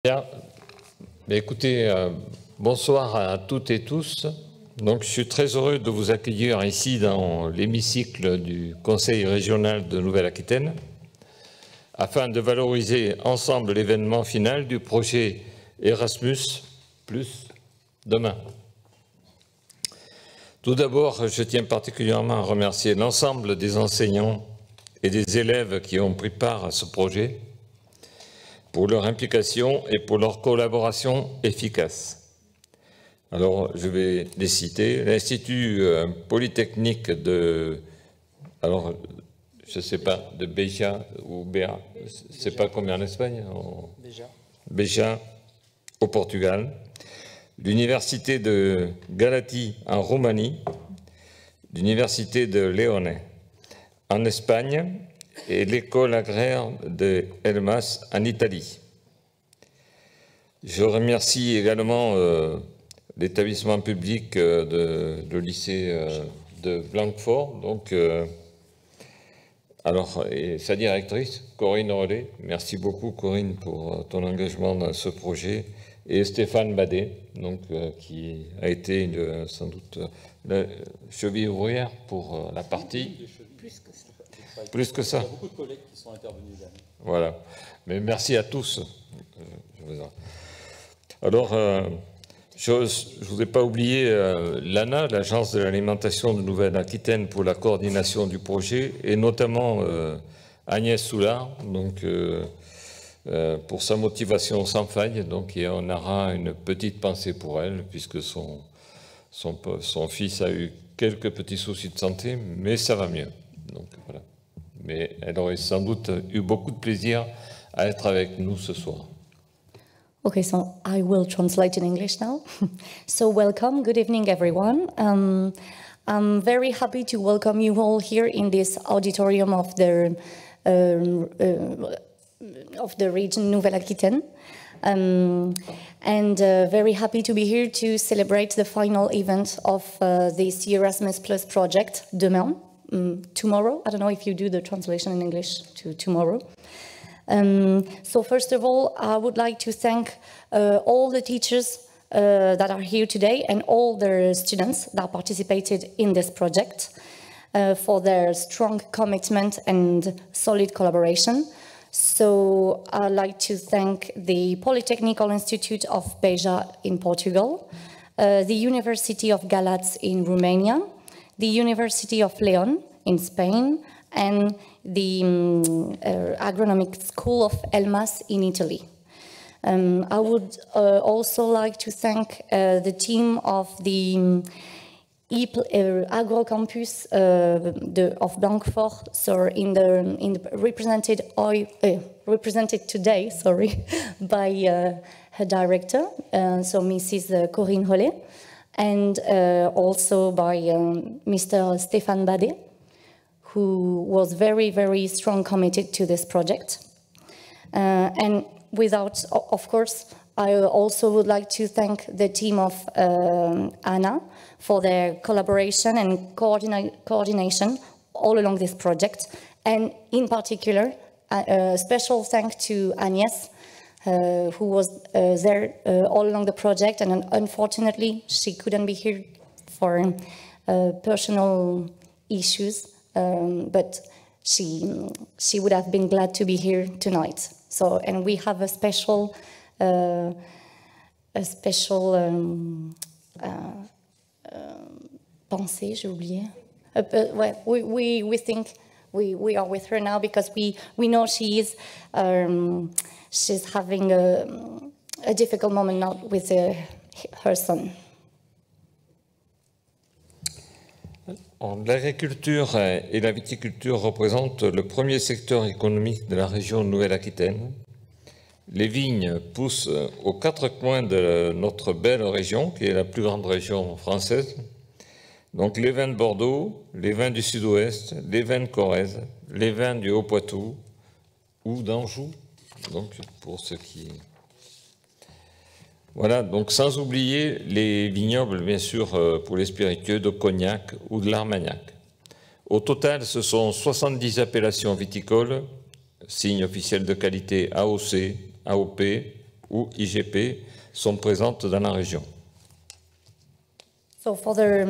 Bien, écoutez, bonsoir à toutes et tous. Donc, je suis très heureux de vous accueillir ici dans l'hémicycle du Conseil régional de Nouvelle-Aquitaine afin de valoriser ensemble l'événement final du projet Erasmus plus demain. Tout d'abord, je tiens particulièrement à remercier l'ensemble des enseignants et des élèves qui ont pris part à ce projet pour leur implication et pour leur collaboration efficace. Alors, je vais les citer. L'Institut Polytechnique de, alors, je ne sais pas, de Beja ou Beja, je ne sais pas combien en Espagne, Beja, au Portugal. L'Université de Galati en Roumanie, l'Université de Leone en Espagne, et l'école agraire de Elmas en Italie. Je remercie également l'établissement public de lycée de Blanquefort, donc, et sa directrice, Corinne Rollet. Merci beaucoup, Corinne, pour ton engagement dans ce projet. Et Stéphane Badet, donc, qui a été sans doute la cheville ouvrière pour la partie. Plus que ça. Il y a beaucoup de collègues qui sont intervenus là. Voilà. Mais merci à tous. Alors, je ne vous ai pas oublié l'AANA, l'Agence de l'alimentation de Nouvelle-Aquitaine, pour la coordination du projet, et notamment Agnès Soulard, donc, pour sa motivation sans faille. Donc, et on aura une petite pensée pour elle, puisque son fils a eu quelques petits soucis de santé, mais ça va mieux. Donc, voilà. Mais elle aurait sans doute eu beaucoup de plaisir à être avec nous ce soir. Okay, so I will translate in English now. So welcome, good evening everyone. I'm very happy to welcome you all here in this auditorium of the region Nouvelle-Aquitaine. And very happy to be here to celebrate the final event of this Erasmus Plus project, Demain. Tomorrow. I don't know if you do the translation in English to tomorrow. So first of all, I would like to thank all the teachers that are here today and all the students that participated in this project for their strong commitment and solid collaboration. So I'd like to thank the Polytechnique Institute of Beja in Portugal, the University of Galatz in Romania, the University of León in Spain, and the Agronomic School of Elmas in Italy. I would also like to thank the team of the Agro Campus of Blanquefort, so represented today, sorry, by her director, so Mrs. Corinne Rollet, and also by Mr. Stéphane Badet, who was very, very strong committed to this project. And without, of course, I also would like to thank the team of AANA for their collaboration and coordination all along this project. And in particular, a special thanks to Agnès, who was there all along the project, and unfortunately she couldn't be here for personal issues, but she would have been glad to be here tonight. So, and we have a special pensée, j'ai oublié. We think we are with her now because we know she's having a difficult moment now with her son. L'agriculture et la viticulture représentent le premier secteur économique de la région Nouvelle-Aquitaine. Les vignes poussent aux quatre coins de notre belle région, qui est la plus grande région française. Donc les vins de Bordeaux, les vins du Sud-Ouest, les vins de Corrèze, les vins du Haut-Poitou ou d'Anjou. Donc pour ceux qui... Voilà, donc sans oublier les vignobles, bien sûr, pour les spiritueux de Cognac ou de l'Armagnac. Au total, ce sont 70 appellations viticoles, signes officiels de qualité AOC, AOP, ou IGP sont présentes dans la région. So for the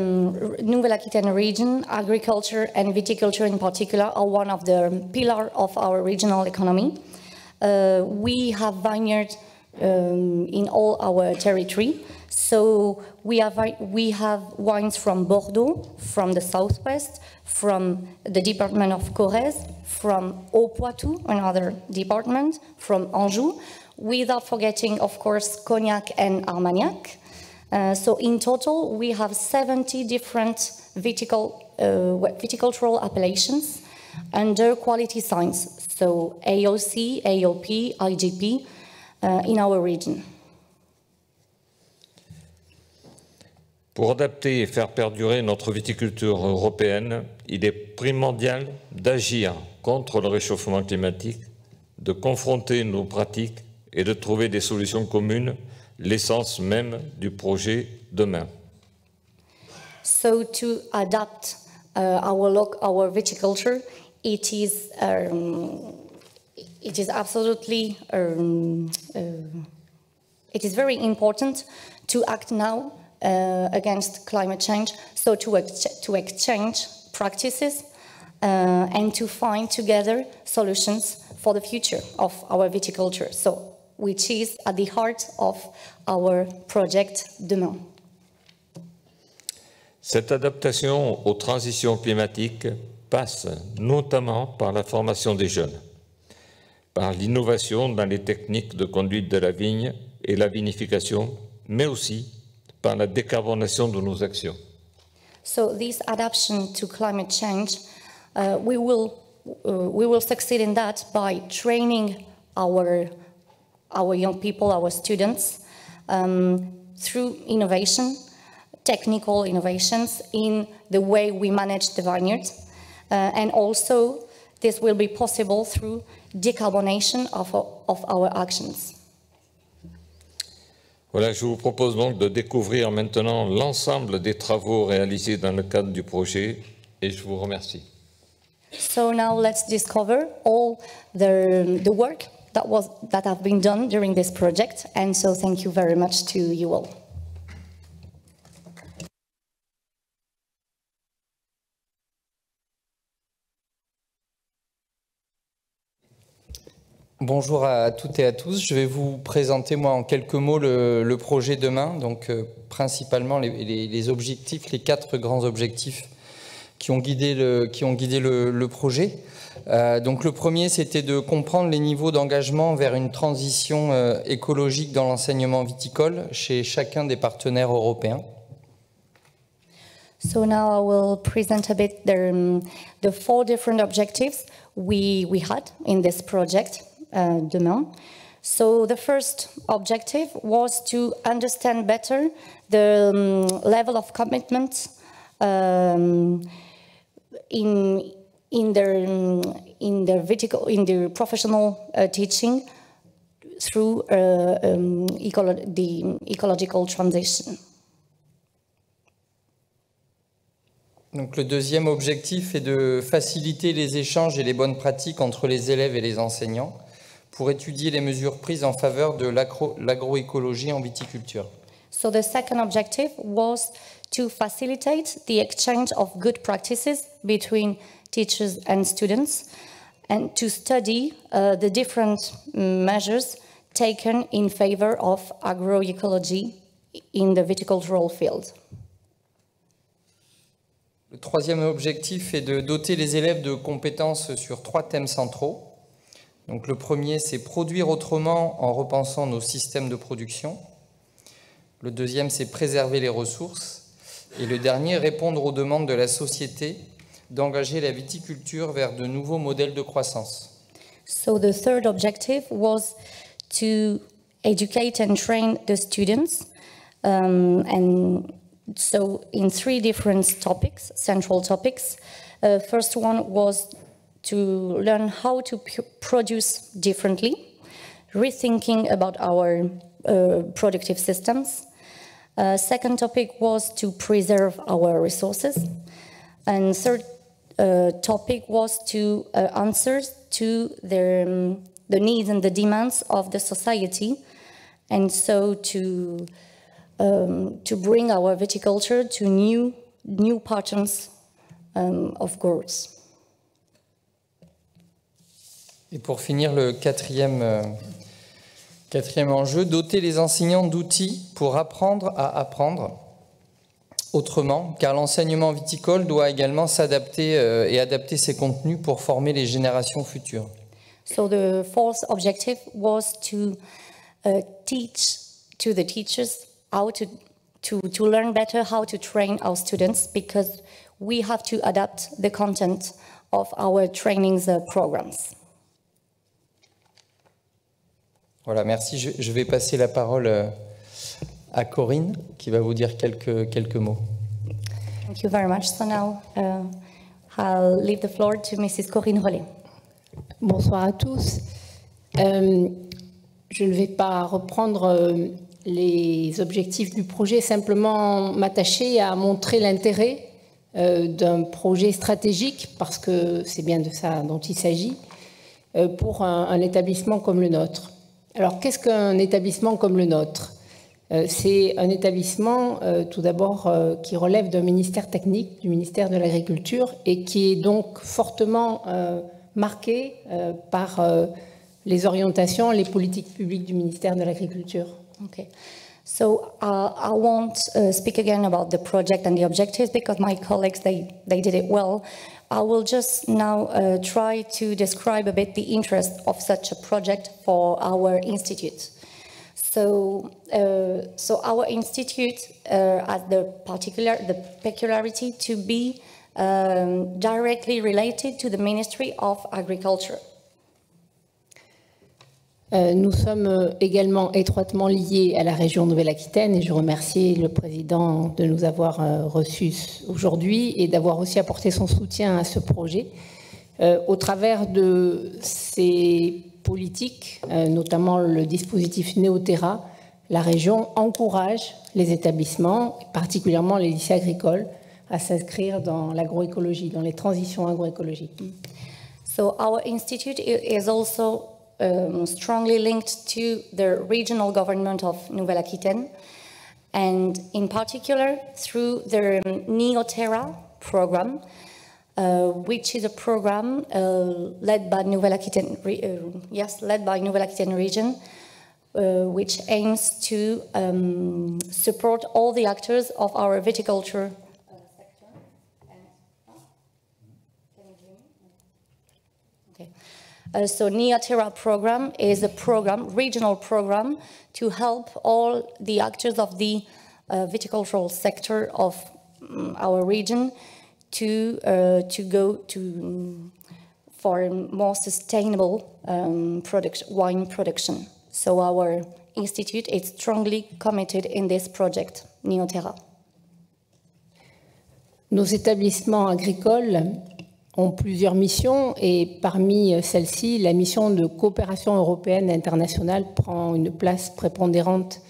Nouvelle-Aquitaine region, agriculture and viticulture in particular are one of the pillars of our regional economy. We have vineyards in all our territory. So we have wines from Bordeaux, from the southwest, from the department of Corrèze, from Haut-Poitou, another department, from Anjou, without forgetting, of course, Cognac and Armagnac. So in total, we have 70 different viticultural appellations under quality signs, so AOC, AOP, IGP, in our region. Pour adapter et faire perdurer notre viticulture européenne, il est primordial d'agir contre le réchauffement climatique, de confronter nos pratiques et de trouver des solutions communes, l'essence même du projet Demain. So to adapt our viticulture, it is absolutely it is very important to act now against climate change. So to exchange practices and to find together solutions for the future of our viticulture. So which is at the heart of our project Demain. Cette adaptation aux transitions climatiques passe notamment par la formation des jeunes, par l'innovation dans les techniques de conduite de la vigne et la vinification, mais aussi par la décarbonation de nos actions. So this adaptation to climate change, we will succeed in that by training our young people, our students, through innovation, technical innovations in the way we manage the vineyard. And also, this will be possible through decarbonation of our actions. Voilà, je vous propose donc de découvrir maintenant l'ensemble des travaux réalisés dans le cadre du projet et je vous remercie. So now let's discover all the work that have been done during this project, and so thank you very much to you all. Bonjour à toutes et à tous. Je vais vous présenter moi en quelques mots le projet Demain, donc principalement les objectifs, les 4 grands objectifs qui ont guidé le projet. Donc le premier, c'était de comprendre les niveaux d'engagement vers une transition écologique dans l'enseignement viticole chez chacun des partenaires européens. So now I will present a bit the 4 different objectives we had in this project, Demain. So the first objective was to understand better the level of commitment in their professional teaching through the ecological transition. Donc le deuxième objectif est de faciliter les échanges et les bonnes pratiques entre les élèves et les enseignants pour étudier les mesures prises en faveur de l'agroécologie en viticulture. So the second objective was to facilitate the exchange of good practices between teachers and students and to study the different measures taken in favor of agroecology in the viticultural field. Le troisième objectif est de doter les élèves de compétences sur 3 thèmes centraux. Donc le premier, c'est produire autrement en repensant nos systèmes de production. Le deuxième, c'est préserver les ressources. Et le dernier, répondre aux demandes de la société d'engager la viticulture vers de nouveaux modèles de croissance. So the third objective was to educate and train the students, and so in 3 different topics, central topics. First one was to learn how to produce differently, rethinking about our productive systems. Second topic was to preserve our resources. And third topic was to answer to the needs and the demands of the society and so to bring our viticulture to new patterns of growth. Et pour finir, le quatrième enjeu, doter les enseignants d'outils pour apprendre à apprendre autrement, car l'enseignement viticole doit également s'adapter et adapter ses contenus pour former les générations futures. So the fourth objective was to teach to the teachers how to learn better how to train our students, because we have to adapt the content of our trainings programs. Voilà, merci. Je vais passer la parole à Corinne, qui va vous dire quelques mots. Thank you very much. So now I'll leave the floor to Mrs. Corinne Rollet. Bonsoir à tous. Je ne vais pas reprendre les objectifs du projet, simplement m'attacher à montrer l'intérêt d'un projet stratégique, parce que c'est bien de ça dont il s'agit, pour un établissement comme le nôtre. Alors, qu'est-ce qu'un établissement comme le nôtre ? C'est un établissement, tout d'abord, qui relève d'un ministère technique, du ministère de l'Agriculture, et qui est donc fortement marqué par les orientations, les politiques publiques du ministère de l'Agriculture. Okay. So I won't speak again about the project and the objectives, because my colleagues, they did it well. I will just now try to describe a bit the interest of such a project for our institute. So our institute has the peculiarity to be directly related to the Ministry of Agriculture. Nous sommes également étroitement liés à la région Nouvelle-Aquitaine, et je remercie le président de nous avoir reçus aujourd'hui et d'avoir aussi apporté son soutien à ce projet. Au travers de ces politiques, notamment le dispositif Néoterra, la région encourage les établissements, particulièrement les lycées agricoles, à s'inscrire dans l'agroécologie, dans les transitions agroécologiques. So our institute is also strongly linked to the regional government of Nouvelle-Aquitaine, and in particular through the Neoterra program, which is a program led by Nouvelle-Aquitaine, region, which aims to support all the actors of our viticulture sector. So Neoterra program is a regional program, to help all the actors of the viticultural sector of our region to go for more sustainable wine production. So our institute is strongly committed in this project, Neoterra. Nos établissements agricoles ont plusieurs missions, et parmi celles-ci, la mission de coopération européenne et internationale prend une place prépondérante,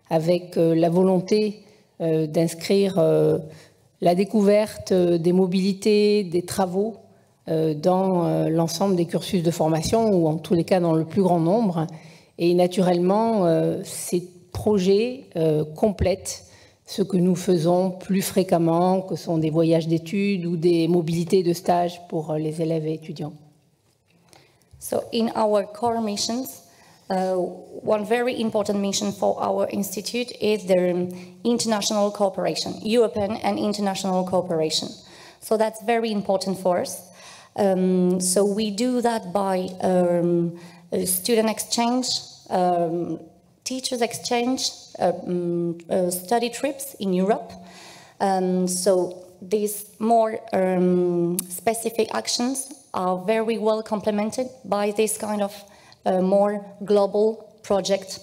avec la volonté d'inscrire la découverte des mobilités, des travaux dans l'ensemble des cursus de formation, ou en tous les cas dans le plus grand nombre. Et naturellement, ces projets complètent ce que nous faisons plus fréquemment, que sont des voyages d'études ou des mobilités de stage pour les élèves et étudiants. So in our core missions, one very important mission for our institute is the international cooperation, European and international cooperation. So that's very important for us. So we do that by student exchange, teachers exchange, study trips in Europe. So these more specific actions are very well complemented by this kind of more global project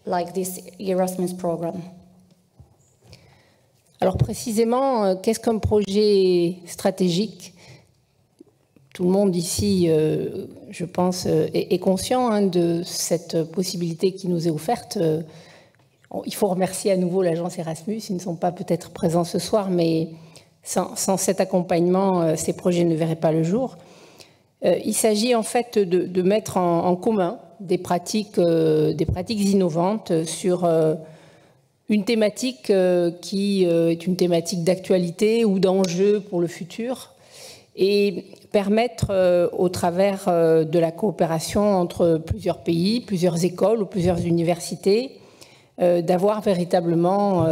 like this Erasmus program. Alors précisément, qu'est-ce qu'un projet stratégique ? Tout le monde ici, je pense, est conscient de cette possibilité qui nous est offerte. Il faut remercier à nouveau l'agence Erasmus. Ils ne sont pas peut-être présents ce soir, mais sans cet accompagnement, ces projets ne verraient pas le jour. Il s'agit en fait de mettre en commun des pratiques innovantes sur une thématique qui est une thématique d'actualité ou d'enjeu pour le futur, et permettre au travers de la coopération entre plusieurs pays, plusieurs écoles ou plusieurs universités, d'avoir véritablement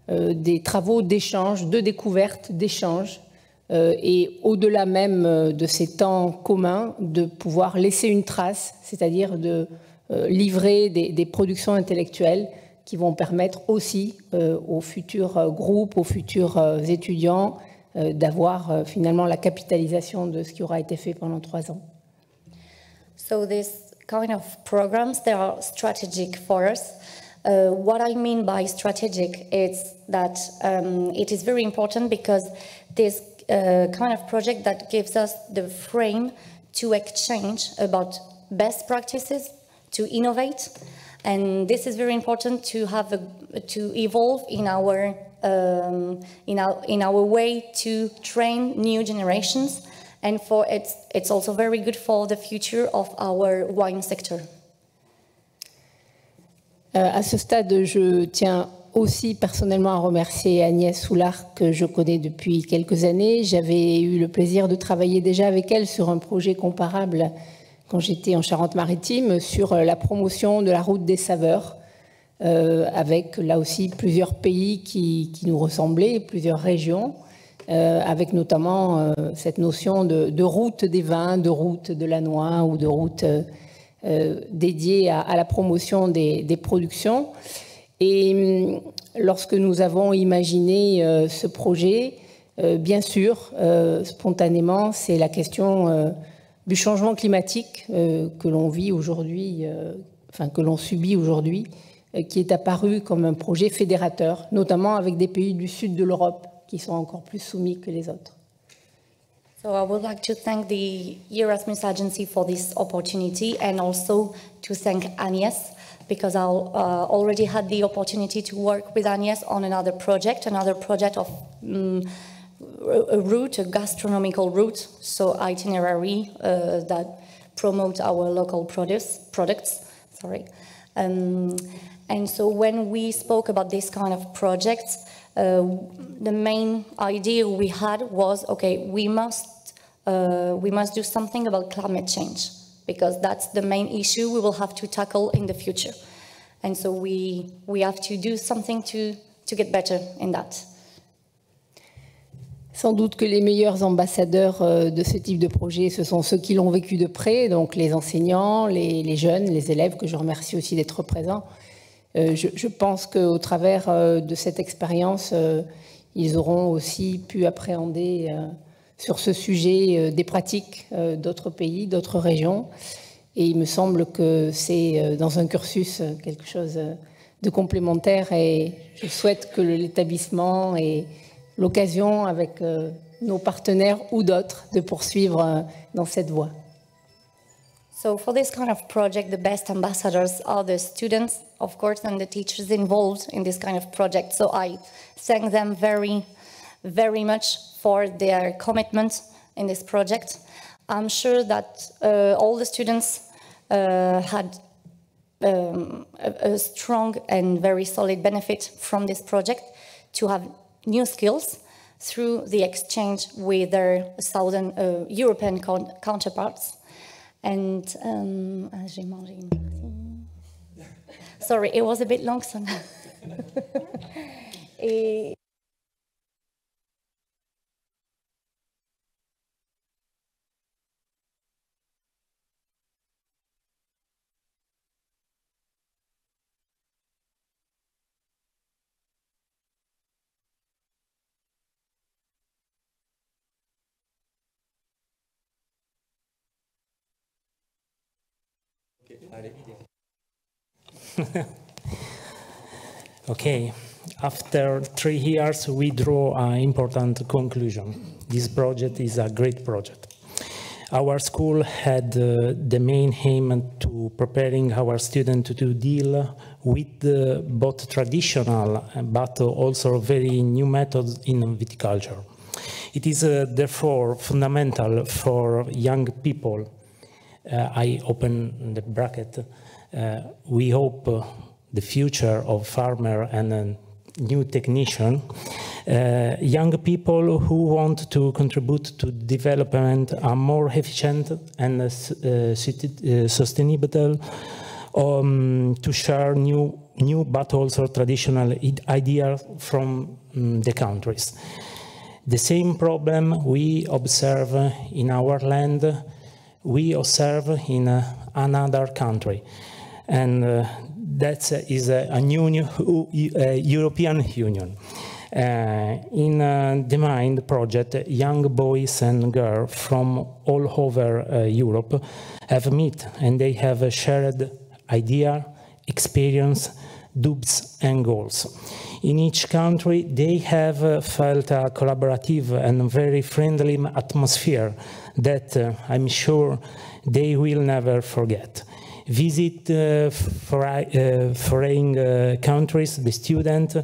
des travaux d'échange, de découverte, d'échange, et au-delà même de ces temps communs, de pouvoir laisser une trace, c'est-à-dire de livrer des productions intellectuelles qui vont permettre aussi aux futurs groupes, aux futurs étudiants, d'avoir finalement la capitalisation de ce qui aura été fait pendant 3 ans. So this kind of programs, they are strategic for us. What I mean by strategic is that it is very important because this kind of project that gives us the frame to exchange about best practices, to innovate, and this is very important to have to evolve in our way to train new generations, and for it's also very good for the future of our wine sector. À ce stade, je tiens aussi personnellement à remercier Agnès Soulard, que je connais depuis quelques années. J'avais eu le plaisir de travailler déjà avec elle sur un projet comparable quand j'étais en Charente-Maritime, sur la promotion de la route des saveurs, avec là aussi plusieurs pays qui nous ressemblaient, plusieurs régions, avec notamment cette notion de route des vins, de route de la noix ou de route dédiée à la promotion des productions. Et lorsque nous avons imaginé ce projet, bien sûr, spontanément, c'est la question du changement climatique que l'on vit aujourd'hui, que l'on subit aujourd'hui, qui est apparu comme un projet fédérateur, notamment avec des pays du sud de l'Europe qui sont encore plus soumis que les autres. So I would like to thank the Erasmus Agency for this opportunity, and also to thank Agnès, because I already had the opportunity to work with Agnès on another project of a route, a gastronomical route, so itinerary that promote our local products. Sorry. And so when we spoke about this kind of projects, the main idea we had was, okay, we must do something about climate change, because that's the main issue we will have to tackle in the future. And so we have to do something to get better in that. Sans doute que les meilleurs ambassadeurs de ce type de projet, ce sont ceux qui l'ont vécu de près, donc les enseignants, les jeunes, les élèves, que je remercie aussi d'être présents. Je pense qu'au travers de cette expérience, ils auront aussi pu appréhender sur ce sujet des pratiques d'autres pays, d'autres régions. Et il me semble que c'est dans un cursus quelque chose de complémentaire, et je souhaite que l'établissement ait l'occasion avec nos partenaires ou d'autres de poursuivre dans cette voie. So for this kind of project, the best ambassadors are the students, of course, and the teachers involved in this kind of project. So I thank them very, very much for their commitment in this project. I'm sure that all the students had a strong and very solid benefit from this project to have new skills through the exchange with their southern European counterparts. And j'ai mangé une partie. Sorry, it was a bit long, so. Et Okay, after 3 years, we draw an important conclusion. This project is a great project. Our school had the main aim to preparing our students to deal with both traditional but also very new methods in viticulture. It is therefore fundamental for young people. I open the bracket. We hope the future of farmer and new technician, young people who want to contribute to development are more efficient and sustainable, to share new but also traditional ideas from the countries. The same problem we observe in our land, we observe in another country. And that is a new European Union. In DEMAIN project, young boys and girls from all over Europe have met, and they have shared idea, experience, doubts and goals. In each country, they have felt a collaborative and very friendly atmosphere that I'm sure they will never forget. Visit foreign countries, the student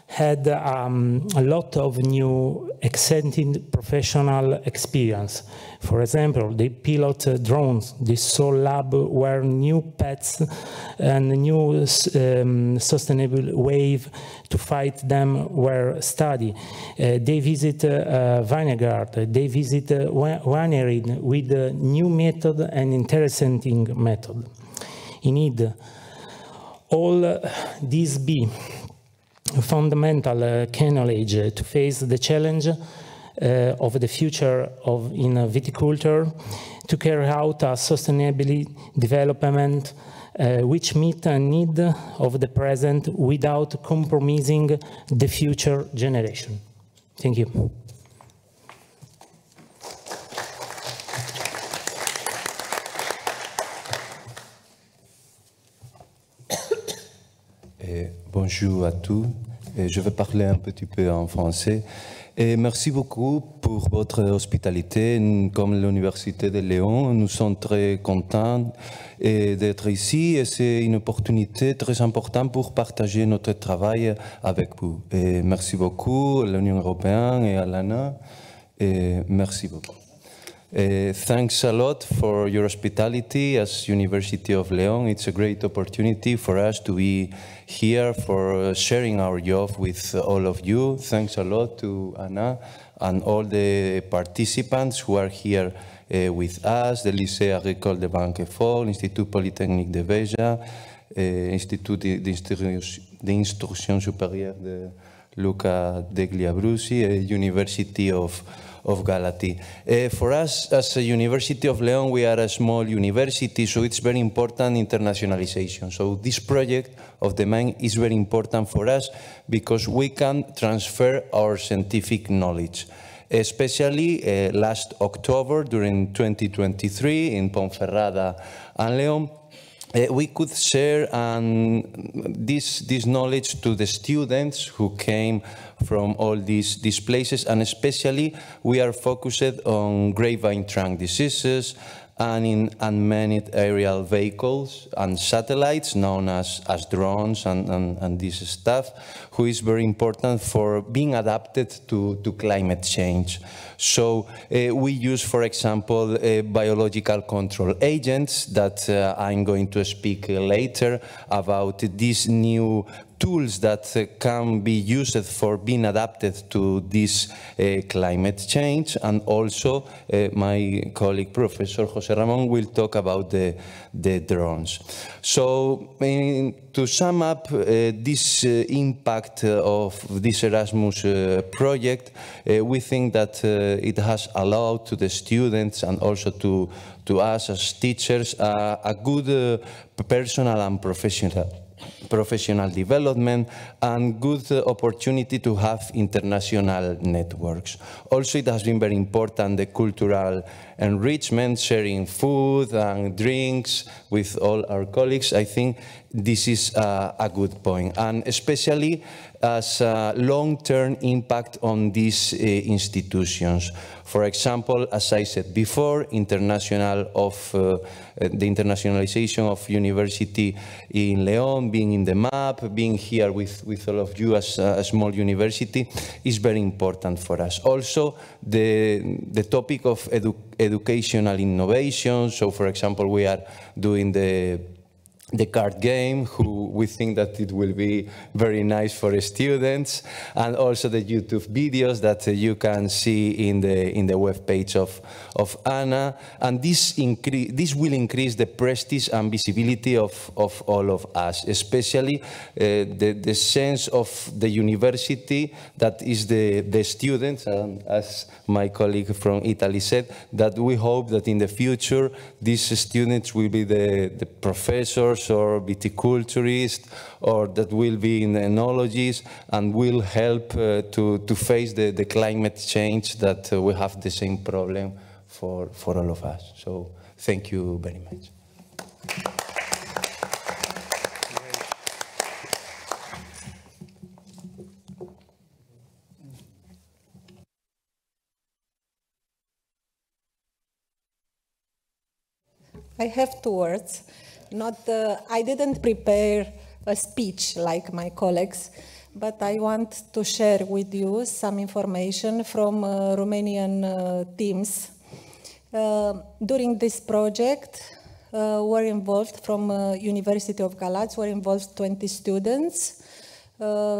had a lot of new exciting professional experience. For example, they pilot drones, they saw lab where new pets and new sustainable wave to fight them were studied. They visit vineyard, they visit winery with a new method and interesting method. Indeed, all these be fundamental knowledge to face the challenge of the future in viticulture, to carry out a sustainable development which meet a need of the present without compromising the future generation. Thank you. Bonjour à tous. Je vais parler un petit peu en français. Et merci beaucoup pour votre hospitalité. Comme l'Université de Lyon, nous sommes très contents d'être ici et c'est une opportunité très importante pour partager notre travail avec vous. Et merci beaucoup à l'Union européenne et à l'AANA. Et merci beaucoup. Thanks a lot for your hospitality as University of Leon. It's a great opportunity for us to be here for sharing our job with all of you. Thanks a lot to Anna and all the participants who are here with us, the Lycée Agricole de Blanquefort, Institut Polytechnique de Beja, Institut d'Instruction Supérieure de Luca degli Abruzzi, University of Galati. For us, as a University of Leon, we are a small university, so it's very important internationalization. So this project of DEMAIN is very important for us because we can transfer our scientific knowledge. Especially last October, during 2023, in Ponferrada and Leon, we could share this knowledge to the students who came from all these places, and especially we are focused on grapevine trunk diseases and in unmanned aerial vehicles and satellites known as drones and this stuff, who is very important for being adapted to climate change. So we use, for example, biological control agents that I'm going to speak later about these new tools that can be used for being adapted to this climate change, and also my colleague Professor José Ramón will talk about the drones. So to sum up this impact of this Erasmus project, we think that it has allowed to the students and also to us as teachers a good personal and professional development and good opportunity to have international networks. Also, it has been very important, the cultural enrichment, sharing food and drinks with all our colleagues. I think this is a good point, and especially as a long-term impact on these institutions. For example, as I said before, the internationalization of university in León, being in the map, being here with all of you as a small university is very important for us. Also, the topic of educational innovation. So, for example, we are doing the card game, we think that it will be very nice for students, and also the YouTube videos that you can see in the web page of AANA. And this will increase the prestige and visibility of all of us, especially the sense of the university that is the students, and as my colleague from Italy said, that we hope that in the future these students will be the professors or viticulturists, or that will be in enologies and will help to face the climate change, that we have the same problem for all of us. So thank you very much. I have 2 words. I didn't prepare a speech like my colleagues, but I want to share with you some information from Romanian teams. During this project, were involved from University of Galați, were involved 20 students,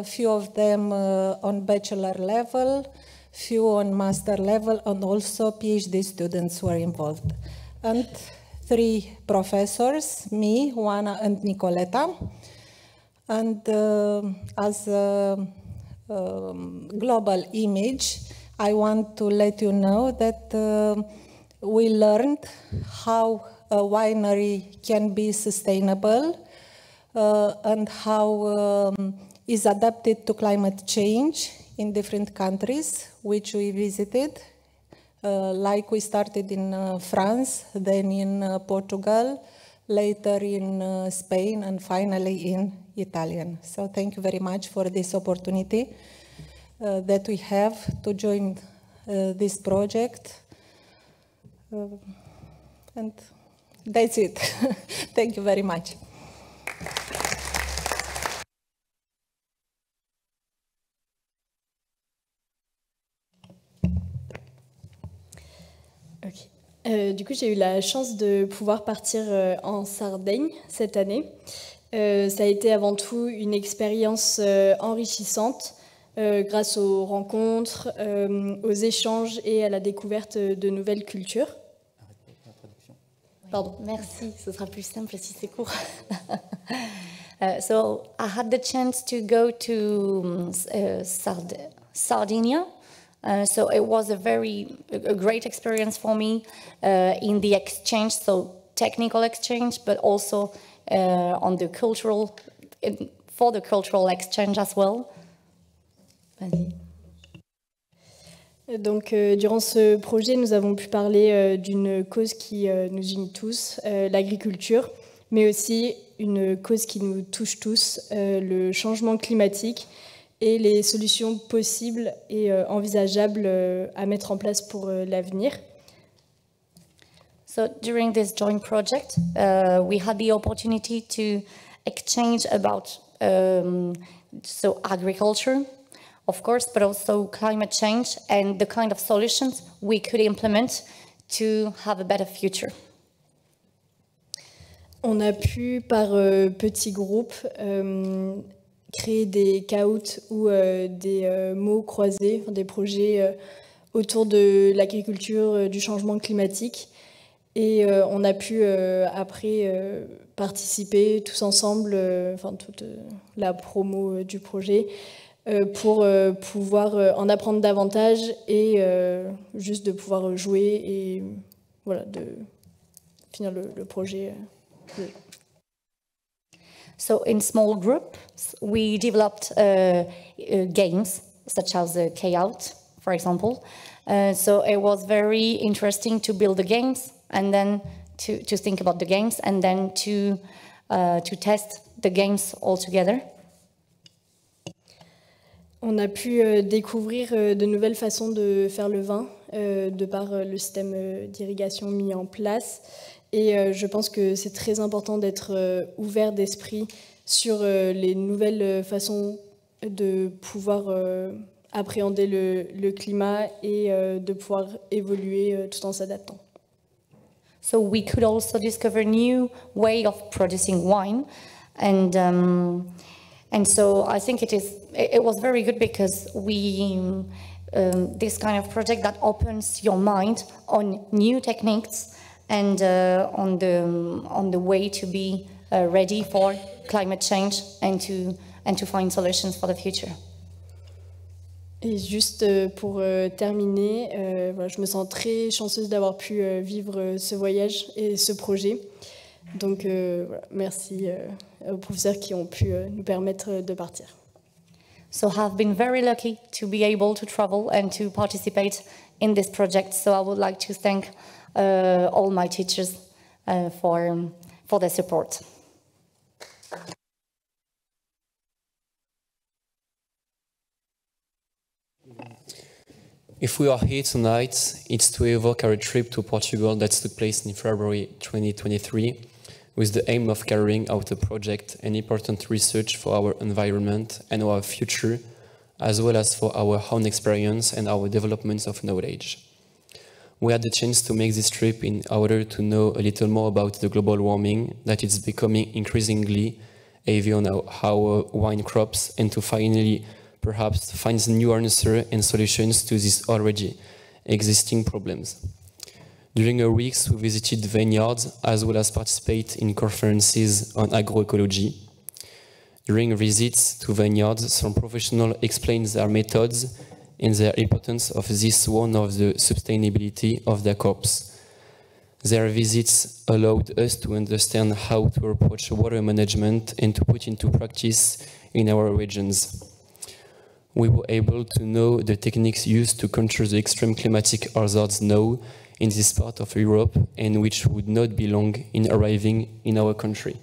few of them on bachelor level, few on master level, and also PhD students were involved. And 3 professors, me, Oana, and Nicoleta. And as a global image, I want to let you know that we learned how a winery can be sustainable and how is adapted to climate change in different countries which we visited. Like we started in France, then in Portugal, later in Spain, and finally in Italian. So thank you very much for this opportunity that we have to join this project. And that's it. Thank you very much. Du coup, j'ai eu la chance de pouvoir partir en Sardaigne cette année. Ça a été avant tout une expérience enrichissante grâce aux rencontres, aux échanges et à la découverte de nouvelles cultures. Pardon, merci, ce sera plus simple si c'est court. So I had the chance to go to Sardinia. So it was a great experience for me in the exchange, so technical exchange, but also for the cultural exchange as well. Vas-y. Donc, durant ce projet, nous avons pu parler d'une cause qui nous unit tous, l'agriculture, mais aussi une cause qui nous touche tous, le changement climatique, et les solutions possibles et envisageables à mettre en place pour l'avenir. So during this joint project, we had the opportunity to exchange about agriculture, of course, but also climate change and the kind of solutions we could implement to have a better future. On a pu, par petits groupes, créer des caouts ou des mots croisés, des projets autour de l'agriculture, du changement climatique. Et on a pu après participer tous ensemble, toute la promo du projet, pour pouvoir en apprendre davantage et juste de pouvoir jouer et voilà, de finir le projet. So in small groups, we developed games such as K-Out, for example. So it was very interesting to build the games and then to think about the games and then to test the games all together. On a pu découvrir de nouvelles façons de faire le vin de par le système d'irrigation mis en place. Et je pense que c'est très important d'être ouvert d'esprit sur les nouvelles façons de pouvoir appréhender le climat et de pouvoir évoluer tout en s'adaptant. So we could also discover new way of producing wine, and so I think it was very good because we this kind of project that opens your mind on new techniques and on the way to be ready for climate change and to find solutions for the future. Et juste pour terminer, voilà, je me sens très chanceuse d'avoir pu vivre ce voyage et ce projet. Donc voilà, merci aux professeurs qui ont pu nous permettre de partir. So I've been very lucky to be able to travel and to participate in this project. So I would like to thank all my teachers for their support. If we are here tonight, it's to evoke our trip to Portugal that took place in February 2023 with the aim of carrying out a project and important research for our environment and our future, as well as for our own experience and our developments of knowledge. We had the chance to make this trip in order to know a little more about the global warming that is becoming increasingly heavy on our wine crops, and to finally perhaps find new answers and solutions to these already existing problems. During our weeks, we visited vineyards as well as participate in conferences on agroecology. During visits to vineyards, some professionals explained their methods and the importance of this one of the sustainability of their crops. Their visits allowed us to understand how to approach water management and to put into practice in our regions. We were able to know the techniques used to counter the extreme climatic hazards now in this part of Europe and which would not be long in arriving in our country.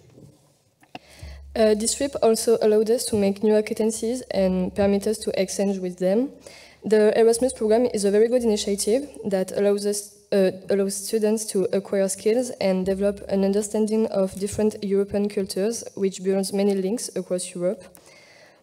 This trip also allowed us to make new acquaintances and permit us to exchange with them. The Erasmus program is a very good initiative that allows students to acquire skills and develop an understanding of different European cultures, which builds many links across Europe.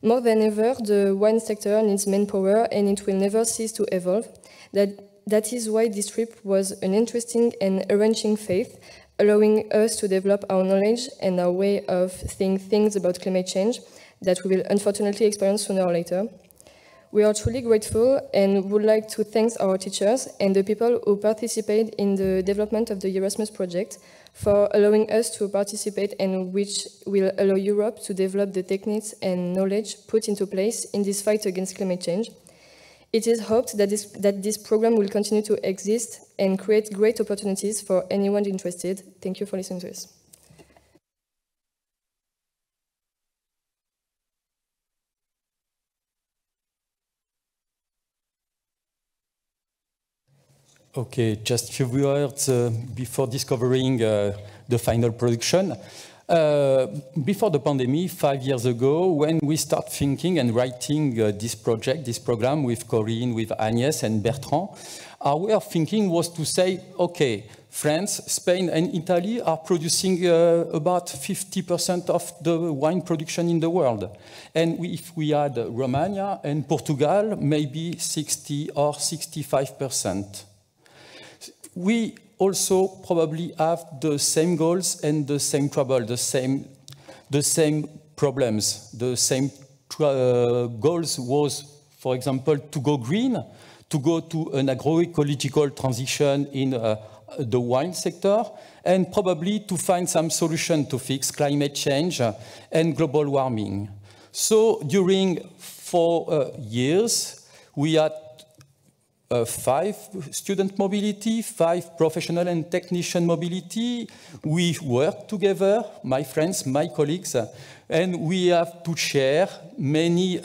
More than ever, the wine sector needs manpower and it will never cease to evolve. That is why this trip was an interesting and enriching phase, allowing us to develop our knowledge and our way of seeing things about climate change that we will unfortunately experience sooner or later. We are truly grateful and would like to thank our teachers and the people who participate in the development of the Erasmus project for allowing us to participate, and which will allow Europe to develop the techniques and knowledge put into place in this fight against climate change. It is hoped that this program will continue to exist and create great opportunities for anyone interested. Thank you for listening to us. Okay, just a few words before discovering the final production. Before the pandemic, 5 years ago, when we start thinking and writing this project, this program with Corinne, with Agnès and Bertrand, our way of thinking was to say, okay, France, Spain and Italy are producing about 50% of the wine production in the world. And if we add Romania and Portugal, maybe 60 or 65%. We also probably have the same goals and the same trouble, the same problems. The same goals was, for example, to go green, to go to an agroecological transition in the wine sector, and probably to find some solution to fix climate change and global warming. So during 4 years, we had 5 student mobility, 5 professional and technician mobility. We work together, my friends, my colleagues, and we have to share many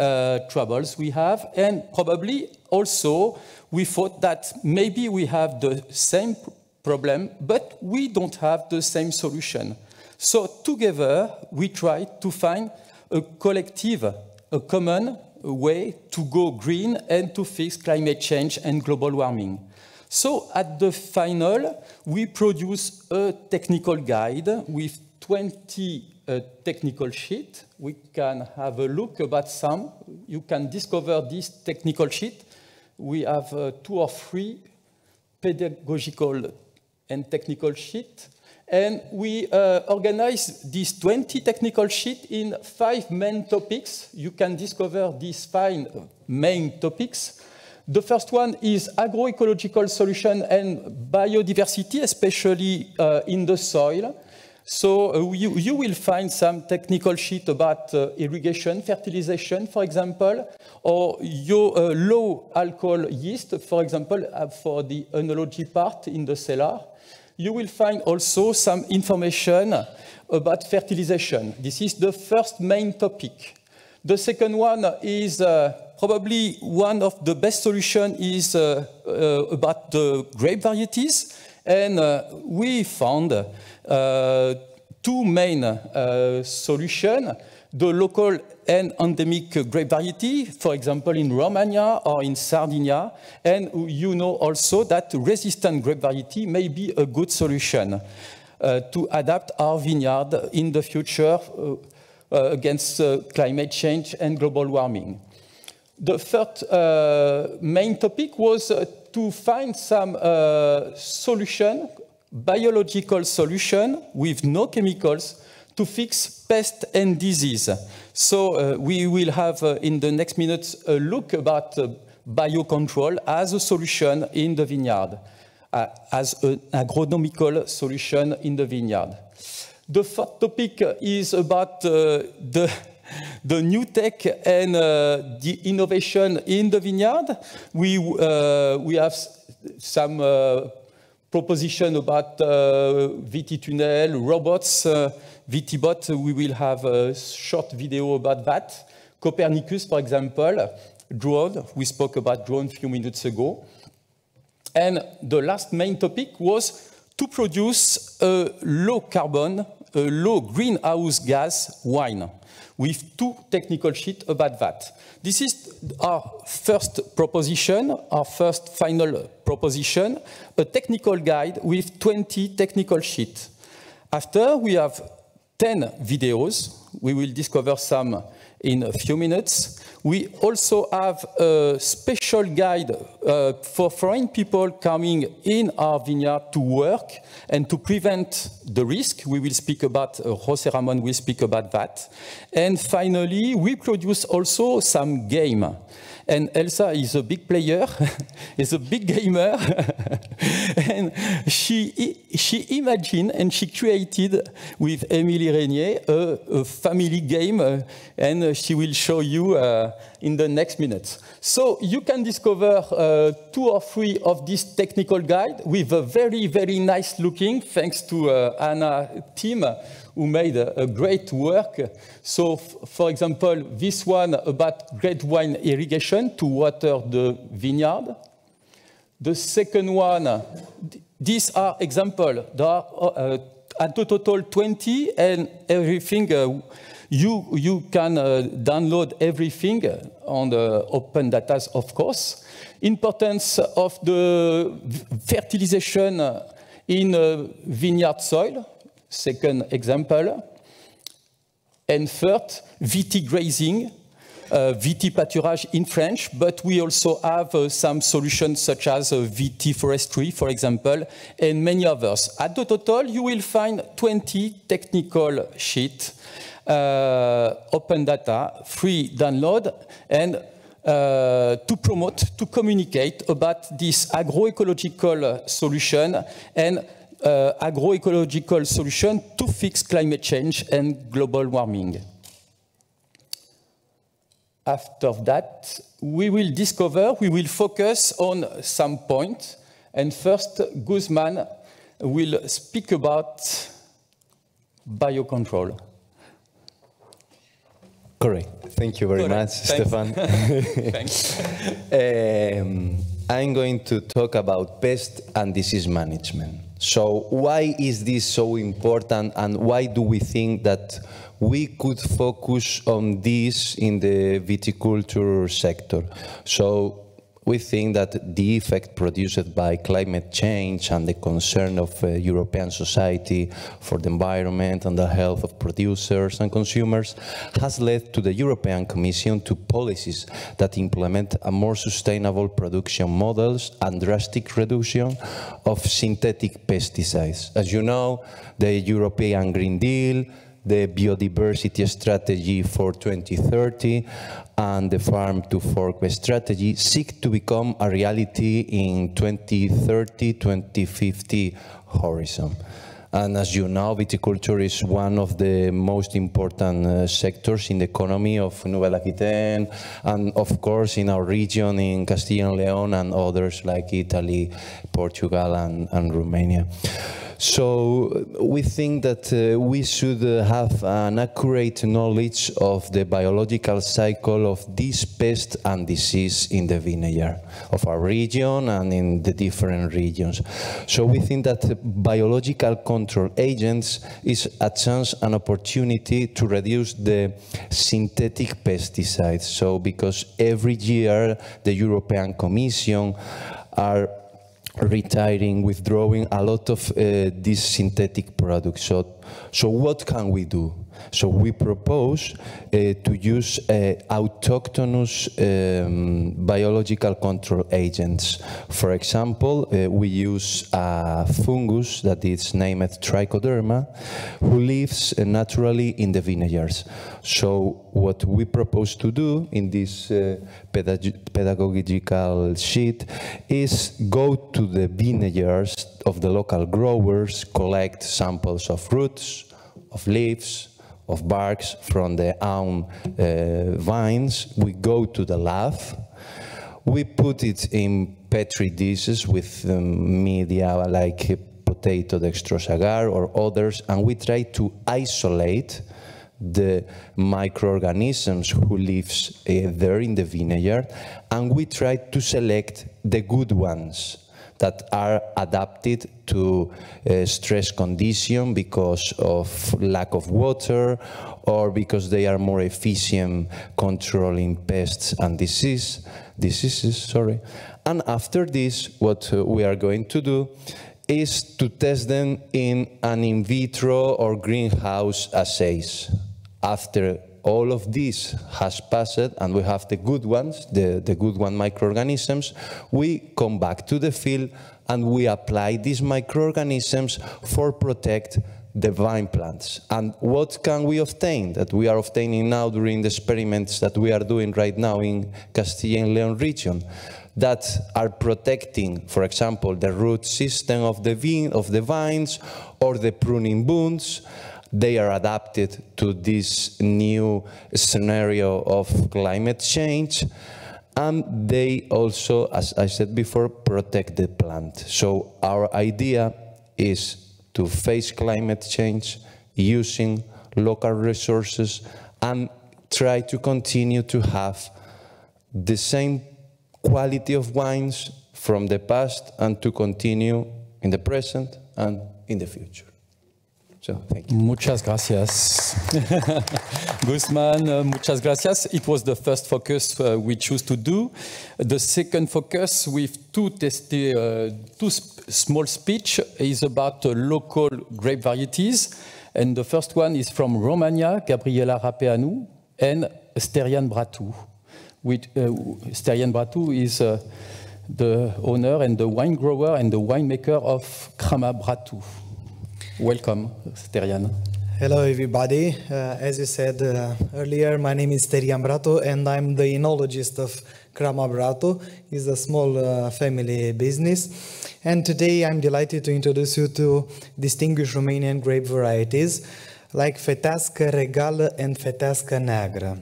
troubles we have. And probably also we thought that maybe we have the same problem, but we don't have the same solution. So together we try to find a collective, a common way to go green and to fix climate change and global warming. So at the final, we produce a technical guide with 20 technical sheets. We can have a look about some. You can discover this technical sheet. We have 2 or 3 pedagogical and technical sheets. And we organize these 20 technical sheets in 5 main topics. You can discover these 5 main topics. The first one is agroecological solution and biodiversity, especially in the soil. So you will find some technical sheet about irrigation, fertilization, for example, or your low alcohol yeast, for example, for the enology part in the cellar. You will find also some information about fertilization. This is the first main topic. The second one is probably one of the best solutions is about the grape varieties. And we found 2 main solutions, the local and endemic grape variety, for example, in Romania or in Sardinia. And you know also that resistant grape variety may be a good solution to adapt our vineyard in the future against climate change and global warming. The third main topic was to find some solution, biological solution with no chemicals to fix pest and disease. So we will have in the next minutes a look about biocontrol as a solution in the vineyard, as an agronomical solution in the vineyard. The fourth topic is about the new tech and the innovation in the vineyard. We have some proposition about VT-tunnel, robots, VT-bot. We will have a short video about that. Copernicus, for example, drone. We spoke about drone a few minutes ago. And the last main topic was to produce a low carbon, a low greenhouse gas wine, with 2 technical sheets about that. This is our first proposition, our first final proposition, a technical guide with 20 technical sheets. After, we have 10 videos. We will discover some in a few minutes. We also have a special guide for foreign people coming in our vineyard to work and to prevent the risk. We will speak about, José Ramón will speak about that. And finally, we produce also some game. And Elsa is a big player, is a big gamer, and she imagined and she created with Émilie Régnier a family game, and she will show you in the next minutes. So you can discover 2 or 3 of this technical guide with a very, very nice looking, thanks to AANA team, who made a great work. So, for example, this one about great wine irrigation to water the vineyard. The second one, these are examples. There are at the total 20, and everything, you can download everything on the open data, of course. Importance of the fertilization in vineyard soil. Second example. And third, VT grazing, VT pâturage in French, but we also have some solutions such as VT forestry, for example, and many others. At the total, you will find 20 technical sheets, open data, free download, and to promote, to communicate about this agroecological solution and agroecological solution to fix climate change and global warming. After that, we will focus on some points. And first, Guzman will speak about biocontrol. Correct. Thank you very much, Stefan. Thanks. I'm going to talk about pest and disease management. So why is this so important, and why do we think that we could focus on this in the viticulture sector? So we think that the effect produced by climate change and the concern of European society for the environment and the health of producers and consumers has led to the European Commission to policies that implement a more sustainable production models and drastic reduction of synthetic pesticides. As you know, the European Green Deal, the biodiversity strategy for 2030 and the farm to fork strategy seek to become a reality in 2030-2050 horizon. And as you know, viticulture is one of the most important sectors in the economy of Nouvelle-Aquitaine and of course in our region in Castilla and León and others like Italy, Portugal and Romania. So we think that we should have an accurate knowledge of the biological cycle of this pest and disease in the vineyard of our region and in the different regions. So we think that biological control agents is a chance, an opportunity to reduce the synthetic pesticides. So because every year the European Commission are withdrawing a lot of these synthetic products. So what can we do? So we propose to use autochthonous biological control agents. For example, we use a fungus that is named Trichoderma, who lives naturally in the vineyards. So what we propose to do in this pedagogical sheet is go to the vineyards of the local growers, collect samples of roots, of leaves, of barks from their own vines. We go to the lab, we put it in petri dishes with media like potato dextrose agar or others, and we try to isolate the microorganisms who lives there in the vineyard, and we try to select the good ones that are adapted to stress condition because of lack of water or because they are more efficient controlling pests and diseases. And after this, what we are going to do is to test them in an in vitro or greenhouse assays. After all of this has passed and we have the good ones, the good one microorganisms, we come back to the field and we apply these microorganisms for protect the vine plants. And what can we obtain? That we are obtaining now during the experiments that we are doing right now in Castilla and León region, that are protecting, for example, the root system of the vines or the pruning wounds. They are adapted to this new scenario of climate change, and they also, as I said before, protect the plant. So our idea is to face climate change using local resources and try to continue to have the same quality of wines from the past and to continue in the present and in the future. So, thank you. Muchas gracias. Guzman, muchas gracias. It was the first focus we choose to do. The second focus with two small speech is about local grape varieties. And the first one is from Romania, Gabriela Rapeanu, and Sterian Bratu. Sterian Bratu is the owner and the wine grower and the winemaker of Crama Bratu. Welcome, Sterian. Hello, everybody. As you said earlier, my name is Sterian Bratu, and I'm the enologist of Crama Bratu. It's a small family business. And today I'm delighted to introduce you to distinguished Romanian grape varieties like Fetească Regală and Fetească Neagră.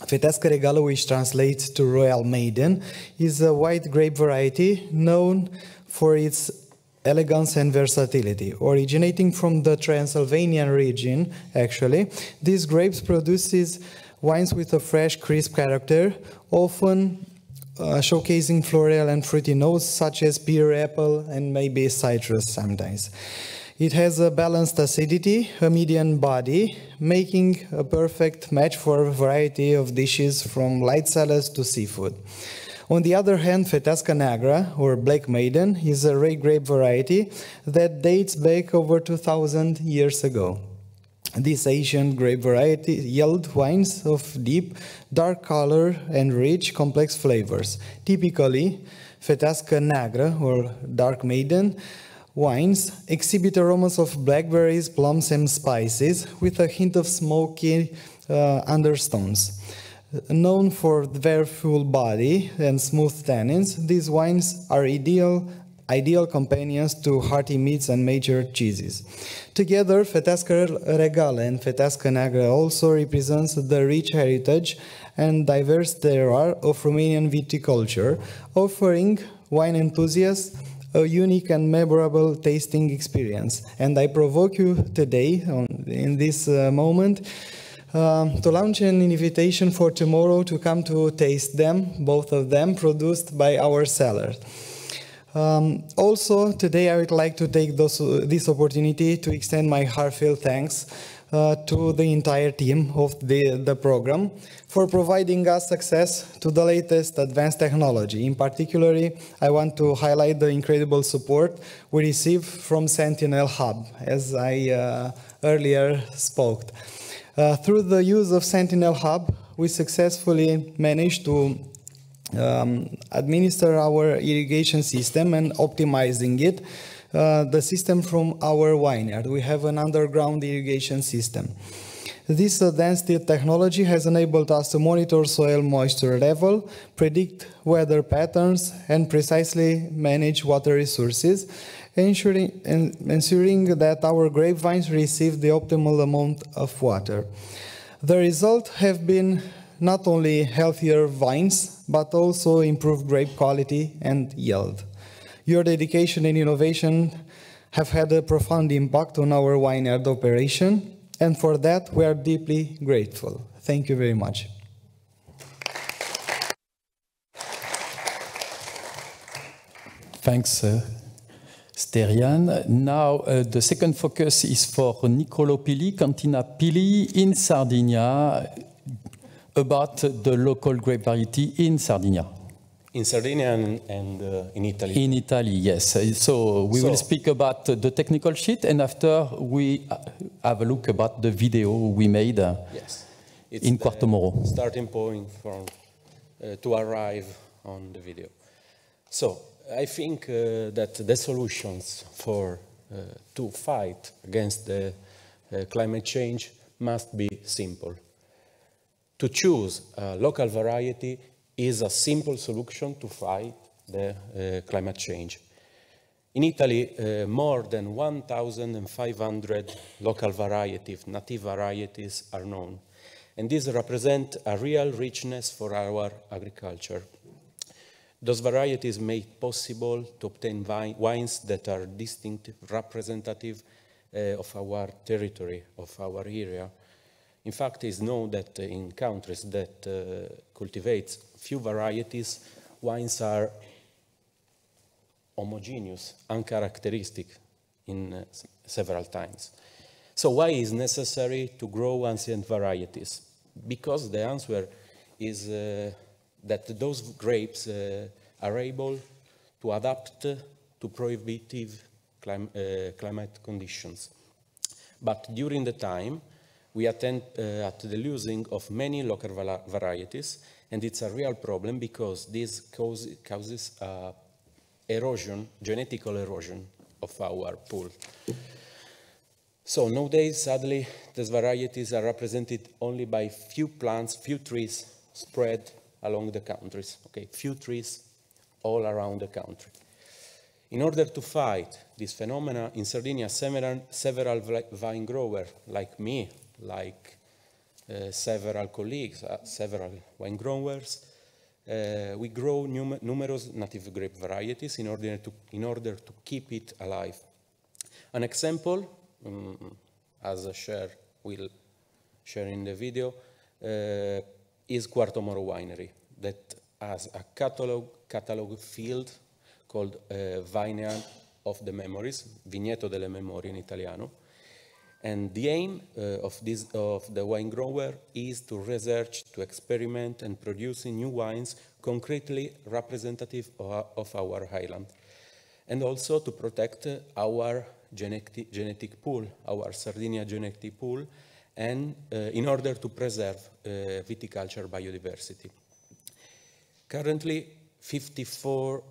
Fetească Regală, which translates to Royal Maiden, is a white grape variety known for its elegance and versatility. Originating from the Transylvanian region, actually, these grapes produces wines with a fresh, crisp character, often showcasing floral and fruity notes such as pear, apple, and maybe citrus sometimes. It has a balanced acidity, a medium body, making a perfect match for a variety of dishes from light salads to seafood. On the other hand, Fetesca Negra, or Black Maiden, is a red grape variety that dates back over 2,000 years ago. This ancient grape variety yields wines of deep, dark color and rich, complex flavors. Typically, Fetesca Negra, or Dark Maiden, wines exhibit aromas of blackberries, plums, and spices, with a hint of smoky undertones. Known for their full body and smooth tannins, these wines are ideal companions to hearty meats and major cheeses. Together, Fetesca Regale and Fetesca Negra also represents the rich heritage and diverse terroir of Romanian viticulture, offering wine enthusiasts a unique and memorable tasting experience. And I provoke you today, in this moment, to launch an invitation for tomorrow to come to taste them, both of them, produced by our cellars. Also, today I would like to take this opportunity to extend my heartfelt thanks to the entire team of the program for providing us access to the latest advanced technology. In particular, I want to highlight the incredible support we received from Sentinel Hub, as I earlier spoke. Through the use of Sentinel Hub, we successfully managed to administer our irrigation system and optimizing it, the system from our vineyard. We have an underground irrigation system. This advanced technology has enabled us to monitor soil moisture level, predict weather patterns, and precisely manage water resources, ensuring that our grapevines receive the optimal amount of water. The result have been not only healthier vines, but also improved grape quality and yield. Your dedication and innovation have had a profound impact on our vineyard operation, and for that we are deeply grateful. Thank you very much. Thanks, Sterian. Now, the second focus is for Niccolò Pili, Cantina Pili in Sardinia, about the local grape variety in Sardinia. In Sardinia and in Italy? In Italy, yes. So we will speak about the technical sheet, and after we have a look about the video we made in Quarto Moro. Starting point to arrive on the video. So I think that the solutions to fight against the climate change must be simple. To choose a local variety is a simple solution to fight the climate change. In Italy, more than 1,500 local varieties, native varieties, are known. And these represent a real richness for our agriculture. Those varieties make it possible to obtain wines that are distinct, representative of our territory, of our area. In fact, it's known that in countries that cultivate few varieties, wines are homogeneous, uncharacteristic in several times. So why is it necessary to grow ancient varieties? Because the answer is that those grapes are able to adapt to prohibitive climate conditions. But during the time, we attend at the losing of many local varieties, and it's a real problem because this causes erosion, genetical erosion of our pool. So nowadays, sadly, these varieties are represented only by few plants, few trees spread along the countries, okay, few trees all around the country. In order to fight this phenomena, in Sardinia, several vine growers like me, like several colleagues, several wine growers, we grow numerous native grape varieties in order to keep it alive. An example, as we'll share in the video, is Quarto Moro Winery, that has a catalog field called Vineyard of the Memories, Vigneto delle Memorie in Italiano. And the aim of the wine grower is to research, to experiment and producing new wines concretely representative of our island. And also to protect our genetic pool, our Sardinia genetic pool, and in order to preserve viticulture biodiversity. Currently, 54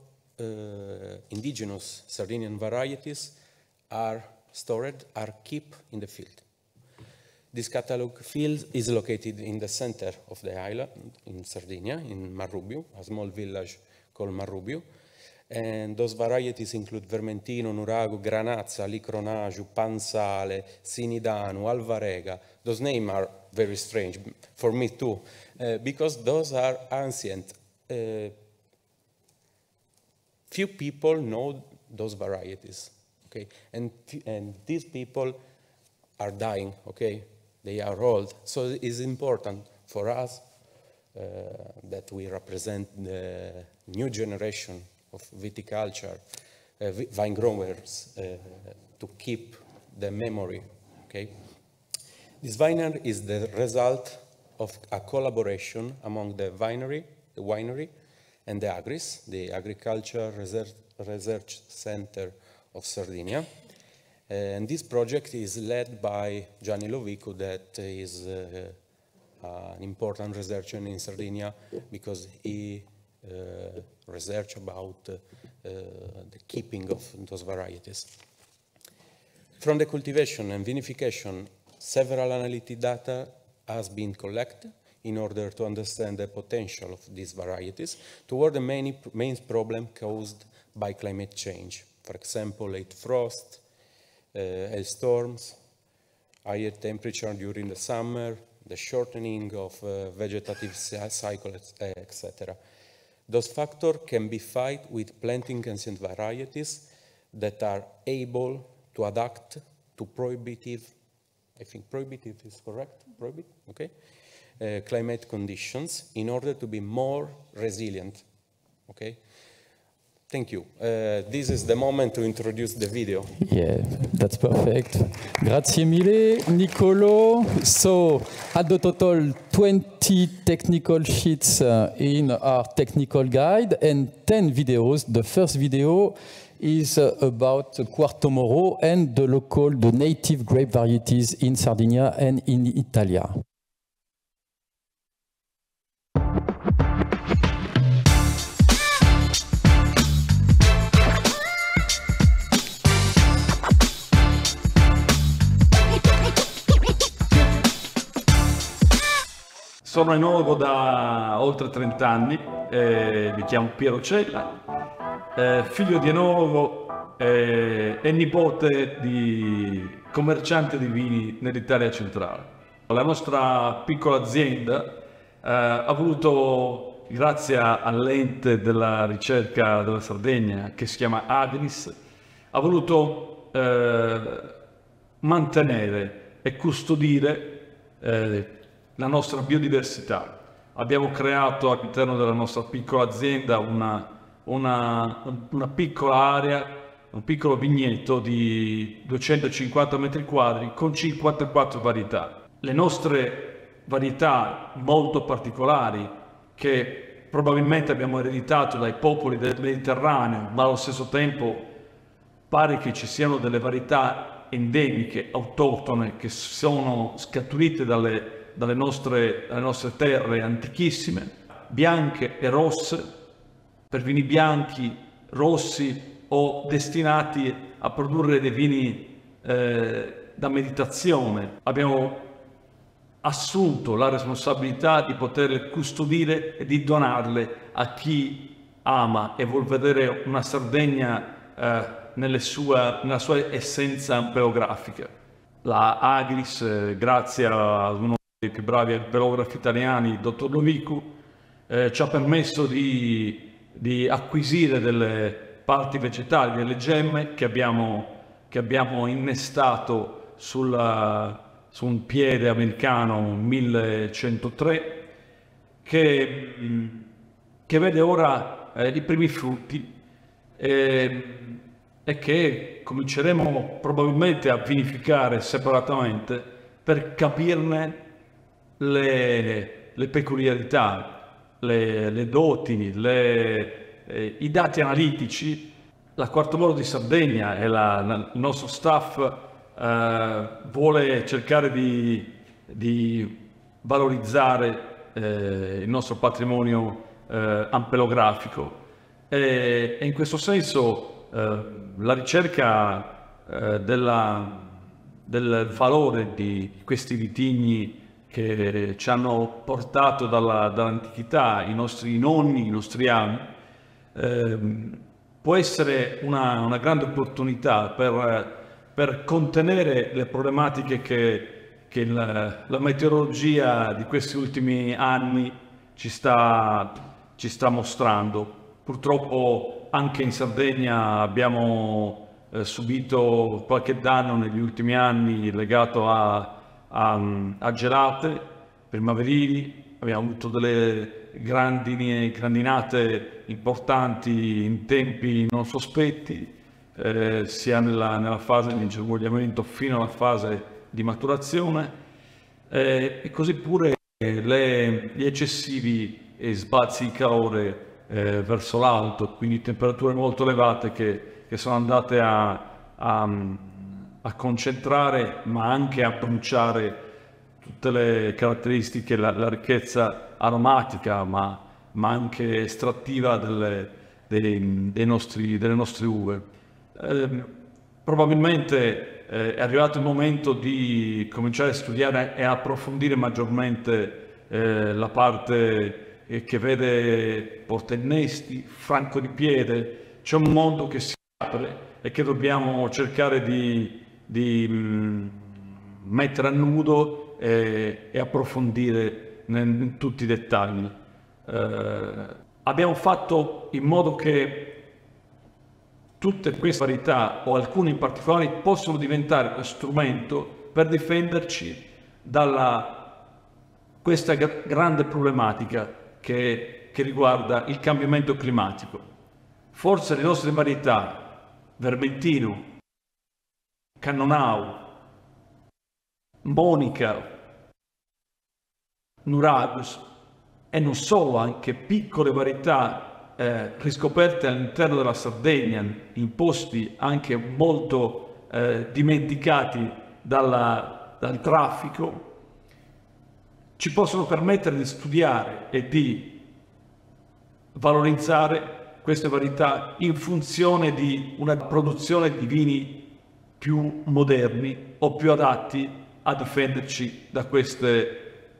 indigenous Sardinian varieties are stored, are kept in the field. This catalog field is located in the center of the island, in Sardinia, in Marrubiu, a small village called Marrubiu. And those varieties include Vermentino, Nurago, Granazza, Licronaju, Pansale, Sinidano, Alvarega. Those names are very strange, for me too, because those are ancient. Few people know those varieties, okay? And these people are dying, okay? They are old. So it is important for us that we represent the new generation of viticulture, vine growers, to keep the memory, okay? This winery is the result of a collaboration among the winery, and the Agris, the Agriculture Research Center of Sardinia. And this project is led by Gianni Lovico, that is an important researcher in Sardinia because he research about the keeping of those varieties. From the cultivation and vinification, several analytic data has been collected in order to understand the potential of these varieties toward the main problem caused by climate change. For example, late frost, hailstorms, higher temperature during the summer, the shortening of vegetative cycle, etc. Those factors can be fight with planting ancient varieties that are able to adapt to prohibitive, I think prohibitive is correct, prohibitive, okay? Climate conditions in order to be more resilient, okay? Thank you. This is the moment to introduce the video. Yeah, that's perfect. Grazie mille, Nicolo. So, at the total, 20 technical sheets in our technical guide and 10 videos. The first video is about Quarto Moro and the native grape varieties in Sardinia and in Italia. Sono enologo da oltre 30 anni, mi chiamo Piero Cella, figlio di enologo e nipote di commerciante di vini nell'Italia centrale. La nostra piccola azienda ha voluto, grazie all'ente della ricerca della Sardegna che si chiama Agris, ha voluto mantenere e custodire la nostra biodiversità. Abbiamo creato all'interno della nostra piccola azienda una piccola area, un piccolo vigneto di 250 metri quadri con 54 varietà. Le nostre varietà molto particolari che probabilmente abbiamo ereditato dai popoli del Mediterraneo, ma allo stesso tempo pare che ci siano delle varietà endemiche, autoctone, che sono scaturite dalle nostre terre antichissime, bianche e rosse, per vini bianchi, rossi o destinati a produrre dei vini da meditazione. Abbiamo assunto la responsabilità di poterle custodire e di donarle a chi ama e vuol vedere una Sardegna nella sua essenza biografica. La Agris, grazie a uno dei più bravi biografi italiani, il dottor Lovico, ci ha permesso di acquisire delle parti vegetali, delle gemme che abbiamo innestato su un piede americano 1103 che vede ora i primi frutti. e che cominceremo probabilmente a vinificare separatamente per capirne le peculiarità, le doti, i dati analitici. La Quarto Modo di Sardegna e il nostro staff vuole cercare di valorizzare il nostro patrimonio ampelografico e in questo senso la ricerca del valore di questi vitigni che ci hanno portato dall'antichità, i nostri nonni, i nostri avi, può essere una grande opportunità per contenere le problematiche che la meteorologia di questi ultimi anni ci sta mostrando. Purtroppo anche in Sardegna abbiamo subito qualche danno negli ultimi anni legato a gelate primaverili, abbiamo avuto delle grandinate importanti in tempi non sospetti, sia nella fase di ingermogliamento fino alla fase di maturazione, e così pure gli eccessivi sbalzi di calore verso l'alto, quindi temperature molto elevate che sono andate a concentrare ma anche a bruciare tutte le caratteristiche, la ricchezza aromatica ma anche estrattiva delle nostre uve. Probabilmente è arrivato il momento di cominciare a studiare e approfondire maggiormente la parte che vede portennesti, franco di piede. C'è un mondo che si apre e che dobbiamo cercare di mettere a nudo e approfondire in tutti i dettagli. Abbiamo fatto in modo che tutte queste varietà, o alcune in particolare, possono diventare uno strumento per difenderci da questa grande problematica che riguarda il cambiamento climatico. Forse le nostre varietà, Vermentino, Cannonau, Monica, Nuragus, e non solo, anche piccole varietà riscoperte all'interno della Sardegna, in posti anche molto dimenticati dal traffico, ci possono permettere di studiare e di valorizzare queste varietà in funzione di una produzione di vini più moderni o più adatti a difenderci da queste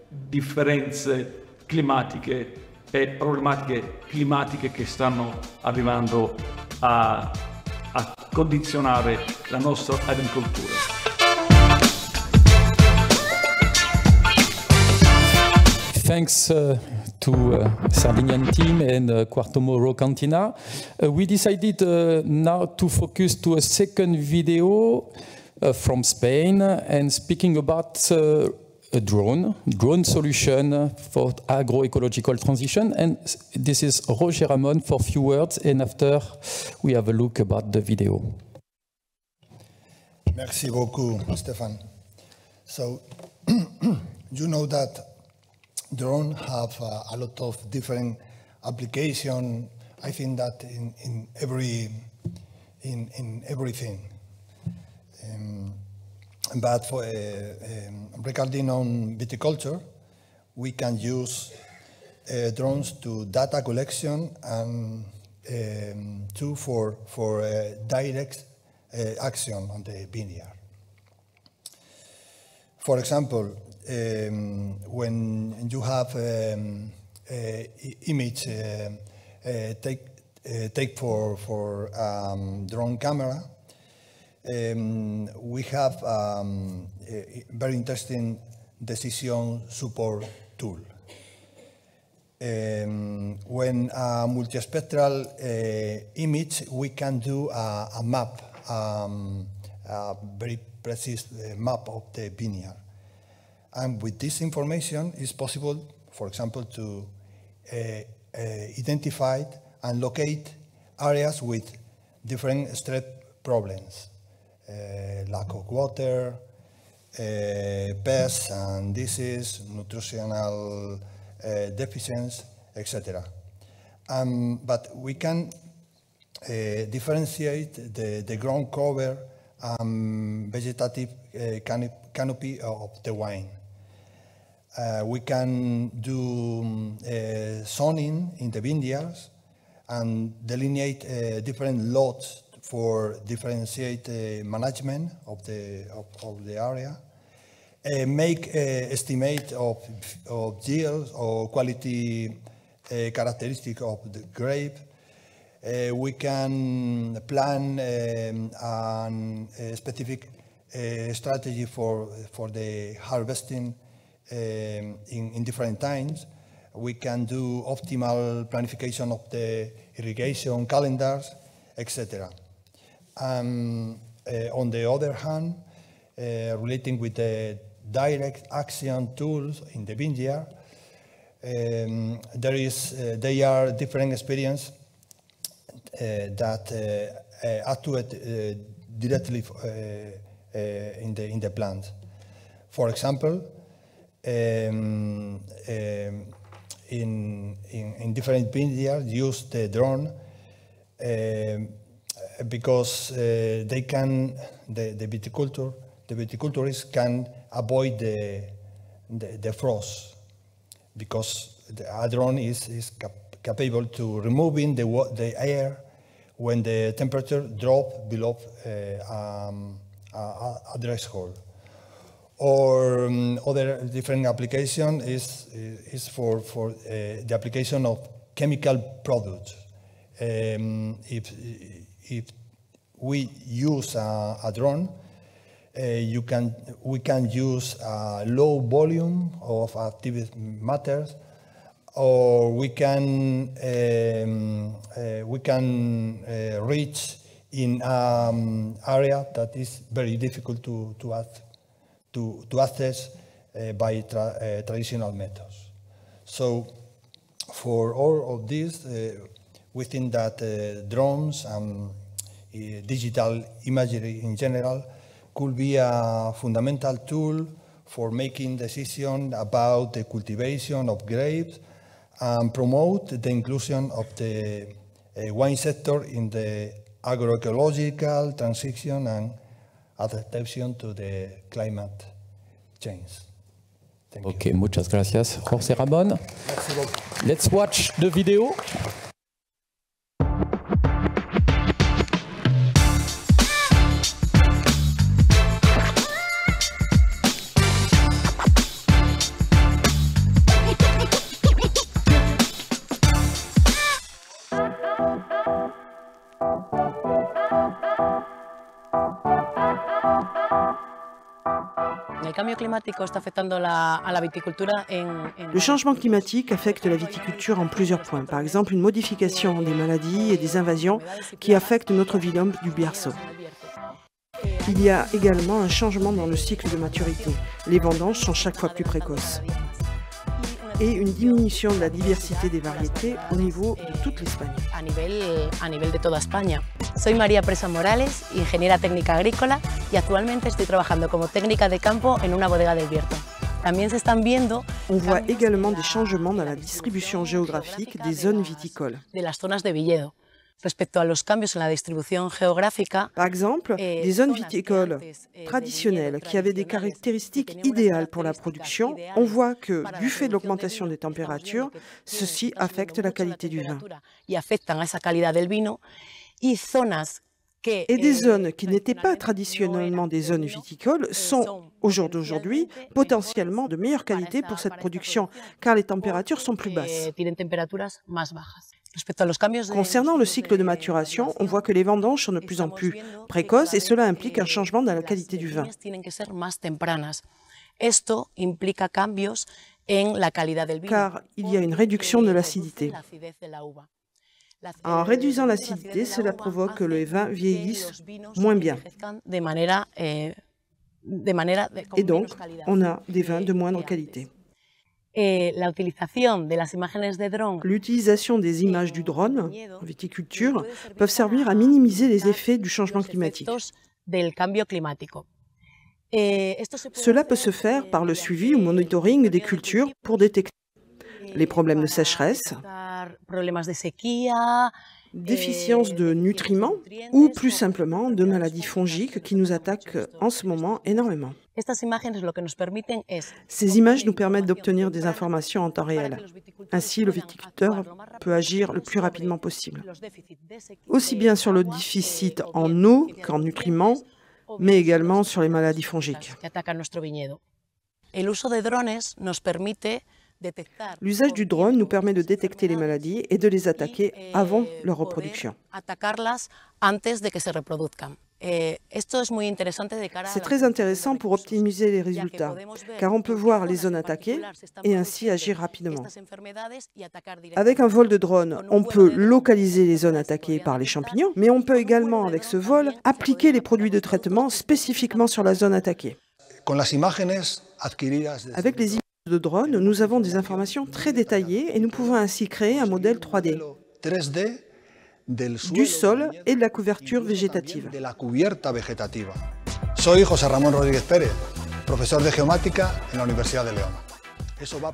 differenze climatiche e problematiche climatiche che stanno arrivando a condizionare la nostra agricoltura. Thanks to Sardinian team and Quarto Modo Cantina. We decided now to focus to a second video from Spain and speaking about a drone solution for agroecological transition. And this is Roger Ramon for a few words, and after we have a look about the video. Merci beaucoup, Stéphane. So, you know that drones have a lot of different applications. I think that in everything. But for regarding on viticulture, we can use drones to data collection and for direct action on the vineyard. For example, when you have image take for drone camera, we have a very interesting decision support tool. When a multispectral image, we can do a map, a very precise map of the vineyard. And with this information, it's possible, for example, to identify and locate areas with different stress problems, lack of water, pests and disease, nutritional deficiencies, etc. But we can differentiate the ground cover vegetative canopy of the vine. We can do zoning in the vineyards and delineate different lots for differentiate management of the area. Make estimate of yields or quality characteristic of the grape. We can plan a specific strategy for the harvesting in different times. We can do optimal planification of the irrigation calendars, etc. On the other hand, relating with the direct action tools in the vineyard, they are different experience that actuate directly in the plant. For example, in different vineyards use the drone because they can the viticulturists can avoid the frost because a drone is capable to removing the air when the temperature drops below a threshold. Or other different application is for the application of chemical products. If we use a drone, we can use a low volume of active matters, or we can reach in an area that is very difficult to access by traditional methods. So for all of this, we think that drones and digital imagery in general could be a fundamental tool for making decisions about the cultivation of grapes and promote the inclusion of the wine sector in the agroecological transition and adaptation to the climate change. Okay, muchas gracias, José Ramón. Let's watch the video. Le changement climatique affecte la viticulture en plusieurs points. Par exemple, une modification des maladies et des invasions qui affectent notre vignoble du Bierzo. Il y a également un changement dans le cycle de maturité. Les vendanges sont chaque fois plus précoces. Et une diminution de la diversité des variétés au niveau de toute l'Espagne. A nivel de toda España. Soy María Presa Morales, ingeniera técnica agrícola y actualmente estoy trabajando como técnica de campo en una bodega del Bierzo. También se están viendo. On voit également des changements dans la distribution géographique des zones viticoles. De las zonas de viñedo. Respecto a los cambios en la distribución geográfica. Par exemple, des zones viticoles traditionnelles qui avaient des caractéristiques idéales pour la production, on voit que, du fait de l'augmentation des températures, ceci affecte la qualité du vin. Et des zones qui n'étaient pas traditionnellement des zones viticoles sont, au jour d'aujourd'hui, potentiellement de meilleure qualité pour cette production, car les températures sont plus basses. Concernant le cycle de maturation, on voit que les vendanges sont de plus en plus précoces et cela implique un changement dans la qualité du vin. Car il y a une réduction de l'acidité. En réduisant l'acidité, cela provoque que les vins vieillissent moins bien. Et donc, on a des vins de moindre qualité. L'utilisation des images du drone en viticulture peuvent servir à minimiser les effets du changement climatique. Cela peut se faire par le suivi ou monitoring des cultures pour détecter les problèmes de sécheresse, déficience de nutriments ou plus simplement de maladies fongiques qui nous attaquent en ce moment énormément. Ces images nous permettent d'obtenir des informations en temps réel. Ainsi, le viticulteur peut agir le plus rapidement possible, aussi bien sur le déficit en eau qu'en nutriments, mais également sur les maladies fongiques. L'usage du drone nous permet de détecter les maladies et de les attaquer avant leur reproduction. C'est très intéressant pour optimiser les résultats, car on peut voir les zones attaquées et ainsi agir rapidement. Avec un vol de drone, on peut localiser les zones attaquées par les champignons, mais on peut également, avec ce vol, appliquer les produits de traitement spécifiquement sur la zone attaquée. Avec les images de drone, nous avons des informations très détaillées et nous pouvons ainsi créer un modèle 3D du sol et de la couverture végétative.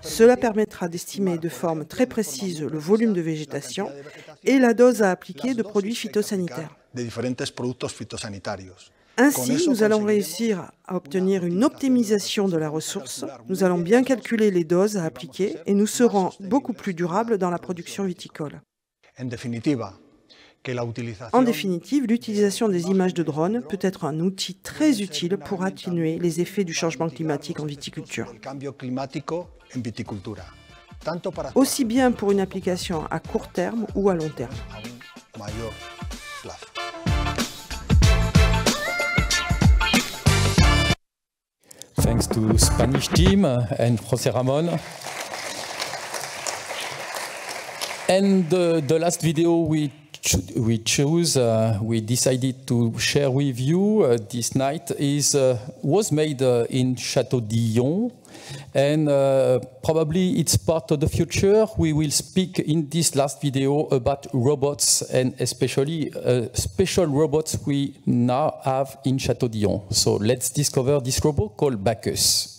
Cela permettra d'estimer de forme très précise le volume de végétation et la dose à appliquer de produits phytosanitaires. Ainsi, nous allons réussir à obtenir une optimisation de la ressource, nous allons bien calculer les doses à appliquer et nous serons beaucoup plus durables dans la production viticole. En définitive, l'utilisation des images de drone peut être un outil très utile pour atténuer les effets du changement climatique en viticulture. Aussi bien pour une application à court terme ou à long terme. Thanks to Spanish team and José Ramon. And the last video we decided to share with you this night was made in Château-Dillon, and probably it's part of the future. We will speak in this last video about robots, and especially special robots we now have in Château-Dillon. So let's discover this robot called Bacchus.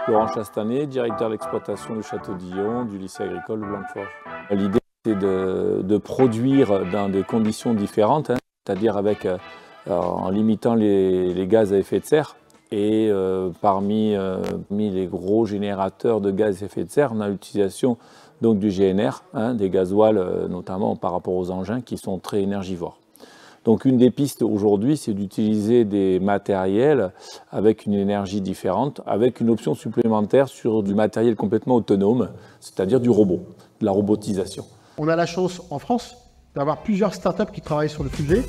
Laurent Chastanet, directeur d'exploitation du Château-Dillon, du Lycée agricole de Blanquefort. L'idée, c'est de produire dans des conditions différentes, c'est-à-dire en limitant les gaz à effet de serre. Et parmi les gros générateurs de gaz à effet de serre, on a l'utilisation du GNR, des gasoils, notamment par rapport aux engins qui sont très énergivores. Donc une des pistes aujourd'hui, c'est d'utiliser des matériels avec une énergie différente, avec une option supplémentaire sur du matériel complètement autonome, c'est-à-dire du robot, de la robotisation. On a la chance en France d'avoir plusieurs startups qui travaillent sur le sujet.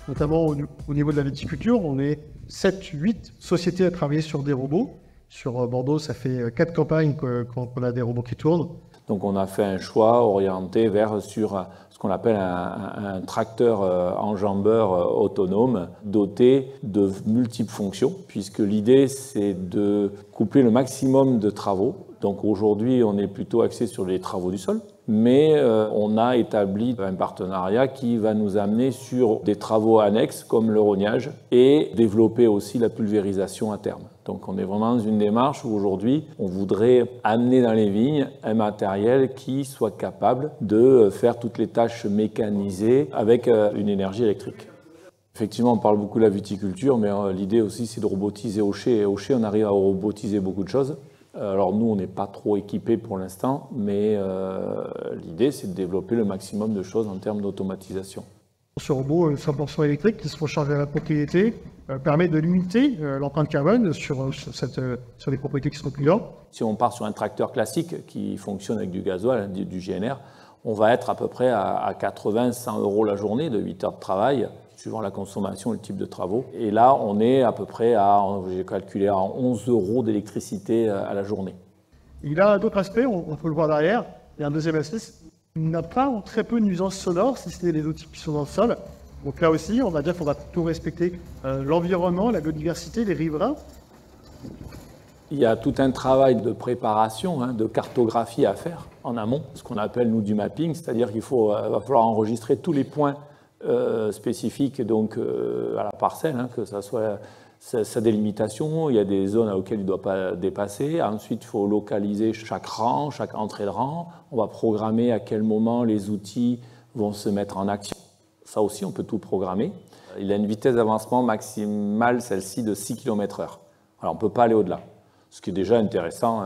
Notamment au niveau de la viticulture, on est 7-8 sociétés à travailler sur des robots. Sur Bordeaux, ça fait 4 campagnes qu'on a des robots qui tournent. Donc on a fait un choix orienté sur ce qu'on appelle un tracteur enjambeur autonome doté de multiples fonctions, puisque l'idée c'est de coupler le maximum de travaux. Donc aujourd'hui on est plutôt axé sur les travaux du sol, mais on a établi un partenariat qui va nous amener sur des travaux annexes comme le rognage et développer aussi la pulvérisation à terme. Donc on est vraiment dans une démarche où aujourd'hui on voudrait amener dans les vignes un matériel qui soit capable de faire toutes les tâches mécanisées avec une énergie électrique. Effectivement, on parle beaucoup de la viticulture, mais l'idée aussi c'est de robotiser au chai. Et au chai, on arrive à robotiser beaucoup de choses. Alors nous, on n'est pas trop équipés pour l'instant, mais l'idée c'est de développer le maximum de choses en termes d'automatisation. Ce robot 100% électrique qui se recharge à la propriété permet de limiter l'empreinte carbone sur les propriétés qui sont plus lentes. Si on part sur un tracteur classique qui fonctionne avec du gasoil, du GNR, on va être à peu près à 80-100 € la journée de 8 heures de travail, suivant la consommation et le type de travaux. Et là, on est à peu près à, j'ai calculé, à 11 € d'électricité à la journée. Il a d'autres aspects, on peut le voir derrière. Il y a un deuxième aspect, il n'a pas ou très peu de nuisances sonores, si ce n'est les outils qui sont dans le sol. Donc là aussi, on va dire qu'on va tout respecter l'environnement, la biodiversité, les riverains. Il y a tout un travail de préparation, de cartographie à faire en amont, ce qu'on appelle nous du mapping, c'est-à-dire qu'il va falloir enregistrer tous les points spécifiques donc, à la parcelle, que ça soit sa délimitation, il y a des zones auxquelles il ne doit pas dépasser. Ensuite, il faut localiser chaque rang, chaque entrée de rang. On va programmer à quel moment les outils vont se mettre en action. Ça aussi, on peut tout programmer. Il a une vitesse d'avancement maximale, celle-ci, de 6 km/h. Alors, on ne peut pas aller au-delà, ce qui est déjà intéressant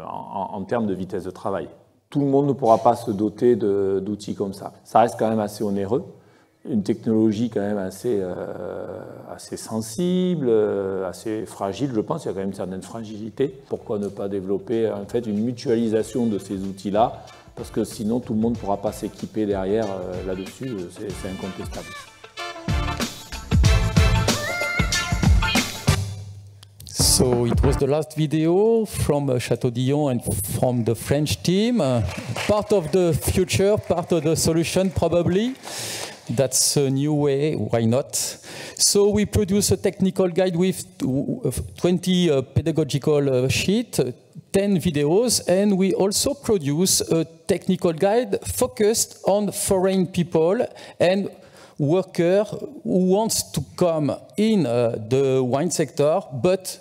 en termes de vitesse de travail. Tout le monde ne pourra pas se doter d'outils comme ça. Ça reste quand même assez onéreux. Une technologie quand même assez sensible, assez fragile, je pense. Il y a quand même une certaine fragilité. Pourquoi ne pas développer en fait une mutualisation de ces outils-là? Parce que sinon, tout le monde ne pourra pas s'équiper derrière là-dessus. C'est incontestable. So it was the last video from Château-Dillon and from the French team. Part of the future, part of the solution probably. That's a new way, why not? So we produce a technical guide with 20 pedagogical sheets, 10 videos, and we also produce a technical guide focused on foreign people and workers who wants to come in the wine sector, but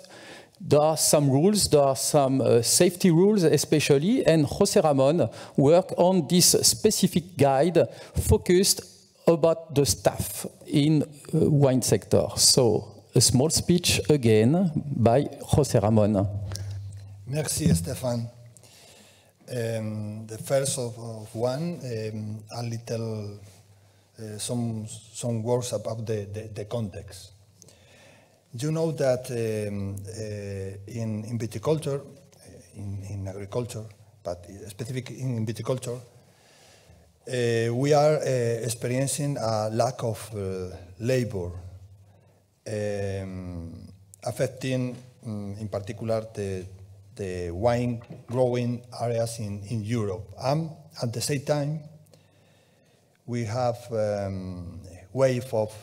there are some rules, there are some safety rules especially, and José Ramón worked on this specific guide focused about the staff in wine sector. So a small speech again by José Ramón. Merci Stéphane. The first of one, a little, some words about the context. You know that in viticulture, in agriculture, but specifically in viticulture, we are experiencing a lack of labor, affecting in particular the wine growing areas in Europe. At the same time, we have a wave of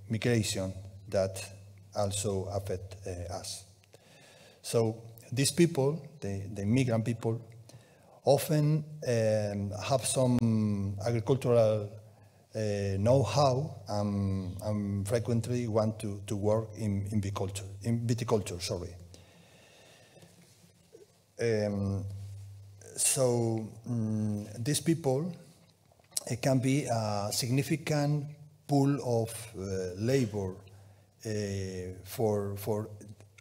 migration that also affect us. So these people, the migrant people, often have some agricultural know-how and frequently want to work in viticulture. Sorry. So these people, it can be a significant pool of labor for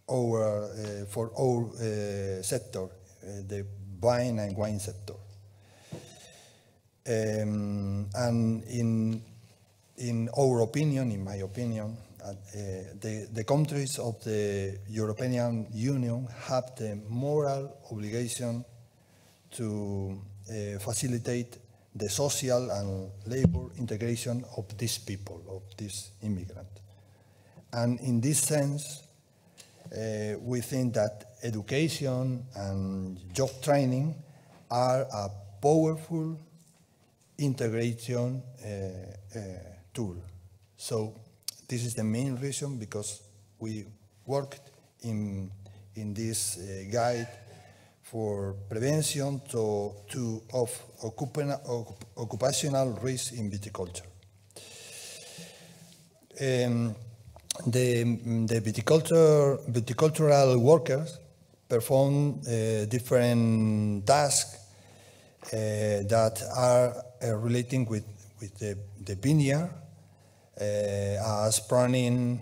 our sector, the wine and wine sector. And in our opinion, in my opinion, the countries of the European Union have the moral obligation to facilitate the social and labor integration of these people, of these immigrants. And in this sense, we think that education and job training are a powerful integration tool. So this is the main reason because we worked in this guide for prevention of occupational risk in viticulture. The viticultural workers perform different tasks that are relating with the vineyard, as pruning,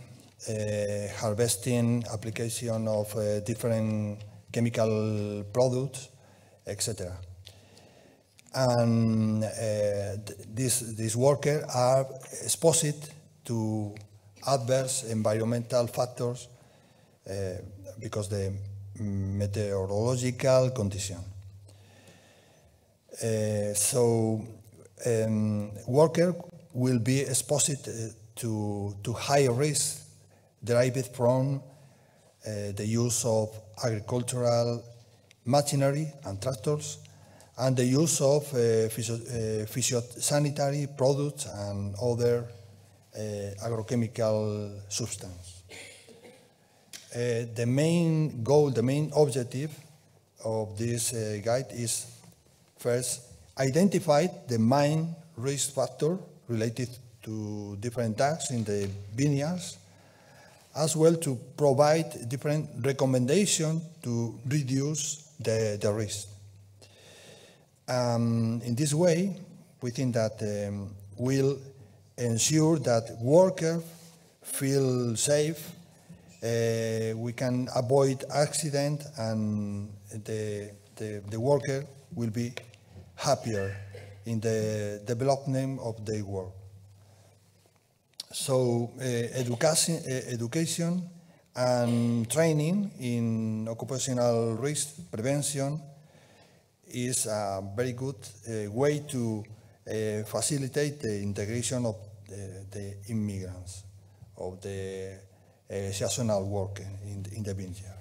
harvesting, application of different chemical products, etc. And these workers are exposed to adverse environmental factors because the meteorological condition. Worker will be exposed to high risk derived from the use of agricultural machinery and tractors, and the use of phytosanitary products and other agrochemical substances. The main goal, the main objective of this guide is, first, identify the main risk factor related to different tasks in the vineyards, as well to provide different recommendations to reduce the risk. In this way, we think that will ensure that workers feel safe, we can avoid accident, and the worker will be happier in the development of their work. So education and training in occupational risk prevention is a very good way to facilitate the integration of the immigrants, of the seasonal worker in the vineyard.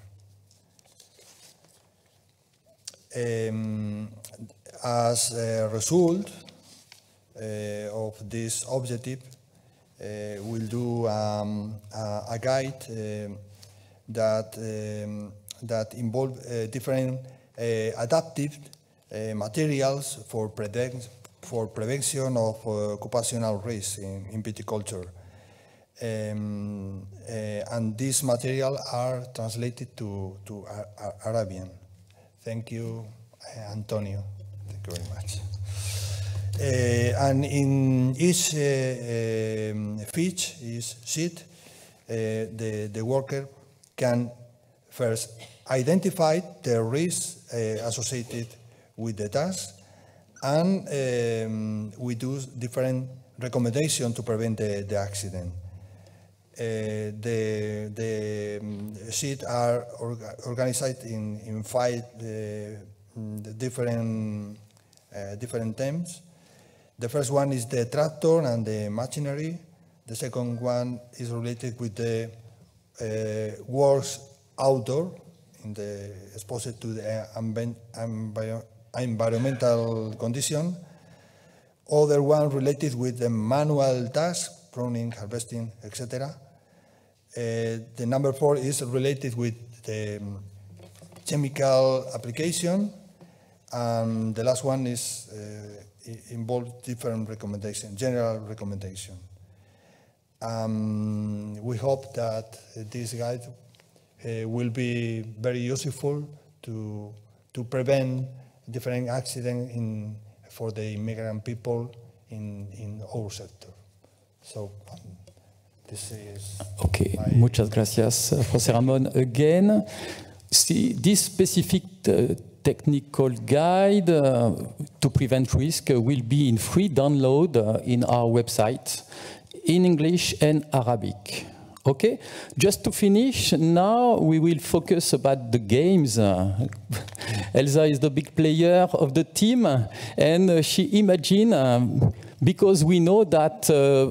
As a result of this objective, we'll do a guide that involve different adaptive materials for prevention of occupational risk in viticulture. And these materials are translated to Arabian. Thank you, Antonio. Thank you very much. And in each sheet, the worker can first identify the risks associated with the task, and we do different recommendations to prevent the accident. The sheets are organized in 5 different themes. The first one is the tractor and the machinery. The second one is related with the works outdoor, exposed to the environmental condition. Other one related with the manual tasks, pruning, harvesting, etc. The number 4 is related with the chemical application, and the last one is involves different recommendations, general recommendation. We hope that this guide will be very useful to prevent different accidents for the immigrant people in our sector. So this is okay. Muchas gracias, José Ramón. Again, see, this specific technical guide to prevent risk will be in free download in our website in English and Arabic. Okay, just to finish, now we will focus about the games. Elsa is the big player of the team, and she imagined, because we know that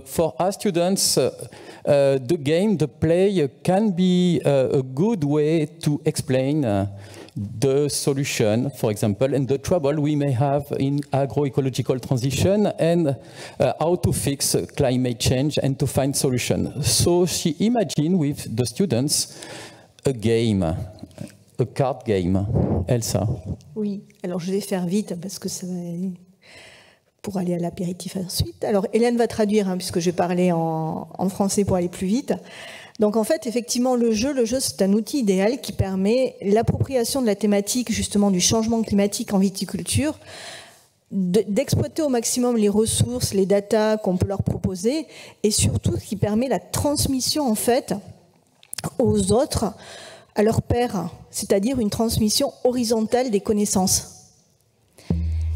for our students, the game, the play can be a good way to explain the solution, for example, and the trouble we may have in agroecological transition, and how to fix climate change and to find solutions. So she imagined with the students a game, a card game. Elsa. Oui, alors je vais faire vite parce que ça va pour aller à l'apéritif ensuite. Alors Hélène va traduire, hein, puisque je vais parler en français pour aller plus vite. Donc en fait, effectivement, le jeu c'est un outil idéal qui permet l'appropriation de la thématique justement du changement climatique en viticulture, d'exploiter au maximum les ressources, les datas qu'on peut leur proposer, et surtout qui permet la transmission en fait aux autres, à leurs pairs, c'est-à-dire une transmission horizontale des connaissances.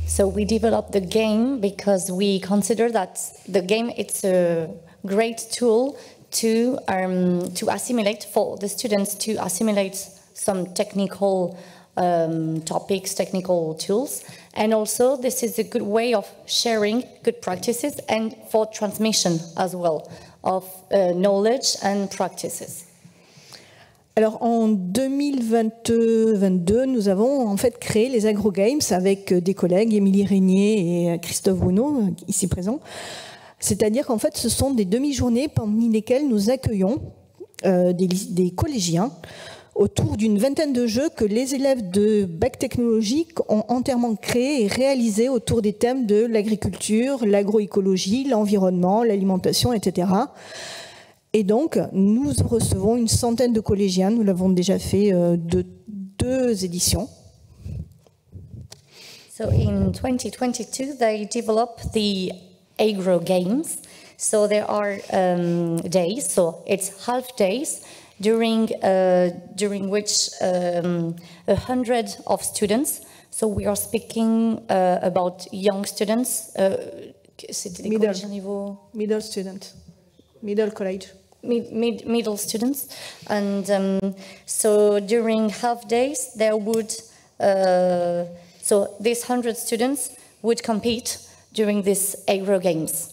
So we developed the game because we consider that the game it's a great tool to assimilate, for the students to assimilate some technical topics, technical tools. And also, this is a good way of sharing good practices and for transmission as well of knowledge and practices. Alors en 2022, nous avons en fait créé les AgroGames avec des collègues, Émilie Régnier et Christophe Bruno, ici présents. C'est-à-dire qu'en fait, ce sont des demi-journées parmi lesquelles nous accueillons des collégiens autour d'une vingtaine de jeux que les élèves de bac technologique ont entièrement créés et réalisés autour des thèmes de l'agriculture, l'agroécologie, l'environnement, l'alimentation, etc. Et donc, nous recevons une centaine de collégiens. Nous l'avons déjà fait de 2 éditions. So in 2022, they developed the Agro Games. So there are days, so it's half days during which 100 of students. So we are speaking about young students. C'était des collégiens niveau middle students, middle college. Middle students, and so during half days there would so these 100 students would compete during this Agro Games.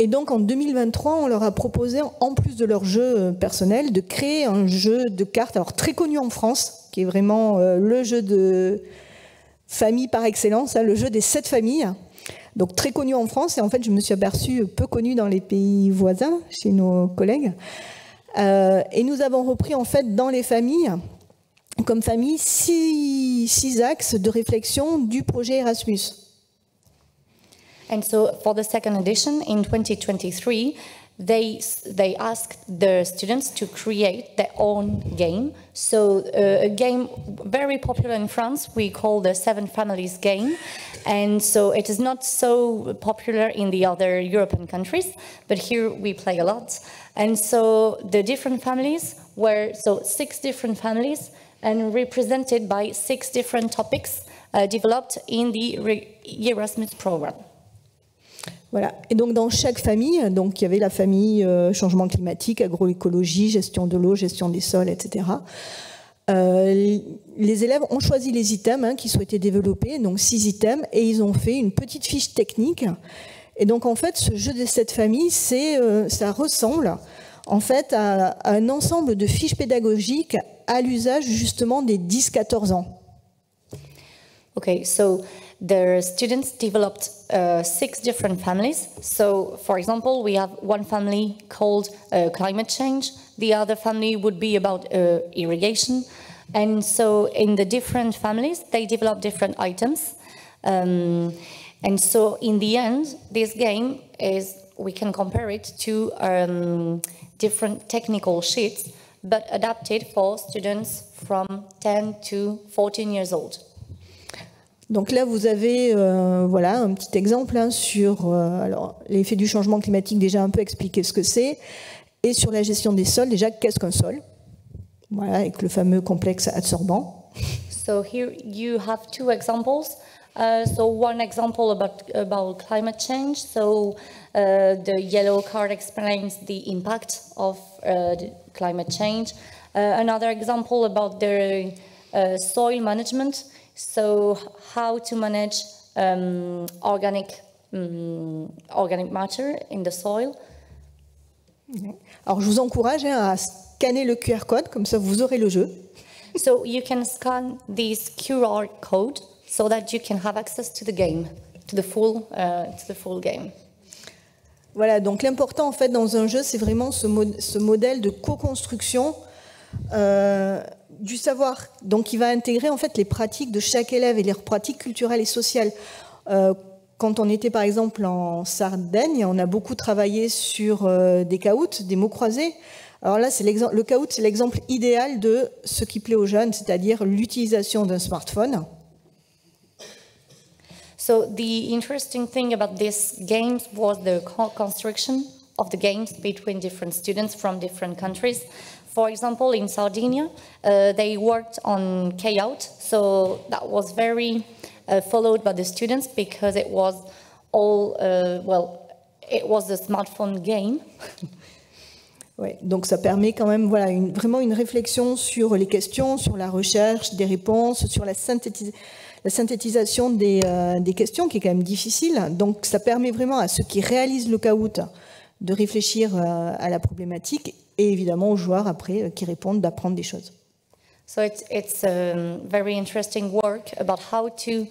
Et donc en 2023, on leur a proposé, en plus de leur jeu personnel, de créer un jeu de cartes, alors très connu en France, qui est vraiment le jeu de famille par excellence, le jeu des 7 familles. Donc très connu en France, et en fait je me suis aperçue peu connu dans les pays voisins, chez nos collègues. Et nous avons repris en fait dans les familles, comme famille, 6 axes de réflexion du projet Erasmus. And so for the second edition in 2023, they asked the students to create their own game. So a game very popular in France, we call the 7 Families game. And so it is not so popular in the other European countries, but here we play a lot. And so the different families were, so 6 different families and represented by 6 different topics developed in the Erasmus program. Voilà. Et donc dans chaque famille, donc il y avait la famille changement climatique, agroécologie, gestion de l'eau, gestion des sols, etc. Les élèves ont choisi les items qu'ils souhaitaient développer, donc 6 items, et ils ont fait une petite fiche technique. Et donc en fait, ce jeu des 7 familles, ça ressemble en fait à un ensemble de fiches pédagogiques à l'usage justement des 10-14 ans. Okay, so the students developed 6 different families. So, for example, we have one family called climate change. The other family would be about irrigation. And so in the different families, they develop different items. And so in the end, this game is, we can compare it to different technical sheets, but adapted for students from 10 to 14 years old. Donc là, vous avez voilà, un petit exemple sur alors, l'effet du changement climatique, déjà un peu expliqué ce que c'est, et sur la gestion des sols, déjà qu'est-ce qu'un sol, voilà, avec le fameux complexe adsorbant. So here you have 2 examples. So one example about climate change. So the yellow card explains the impact of the climate change. Another example about the soil management. So how to manage organic matter in the soil. Alors je vous encourage à scanner le QR code, comme ça vous aurez le jeu. So you can scan this QR code so that you can have access to the game, to the full game. Voilà, donc l'important en fait dans un jeu, c'est vraiment ce modèle de co-construction du savoir, donc qui va intégrer en fait les pratiques de chaque élève et leurs pratiques culturelles et sociales. Quand on était par exemple en Sardaigne, on a beaucoup travaillé sur des caoutes, des mots croisés. Alors là, le caout, c'est l'exemple idéal de ce qui plaît aux jeunes, c'est-à-dire l'utilisation d'un smartphone. So the interesting thing about these games was the construction of the games between different students from different countries. For example, in Sardinia, they worked on K-Out, so that was very followed by the students because it was all, it was a smartphone game. Ouais, donc ça permet quand même voilà, vraiment une réflexion sur les questions, sur la recherche des réponses, sur la synthétisation des questions, qui est quand même difficile. Donc ça permet vraiment à ceux qui réalisent le caout de réfléchir à la problématique, et évidemment aux joueurs après qui répondent d'apprendre des choses. So it's very interesting work about how to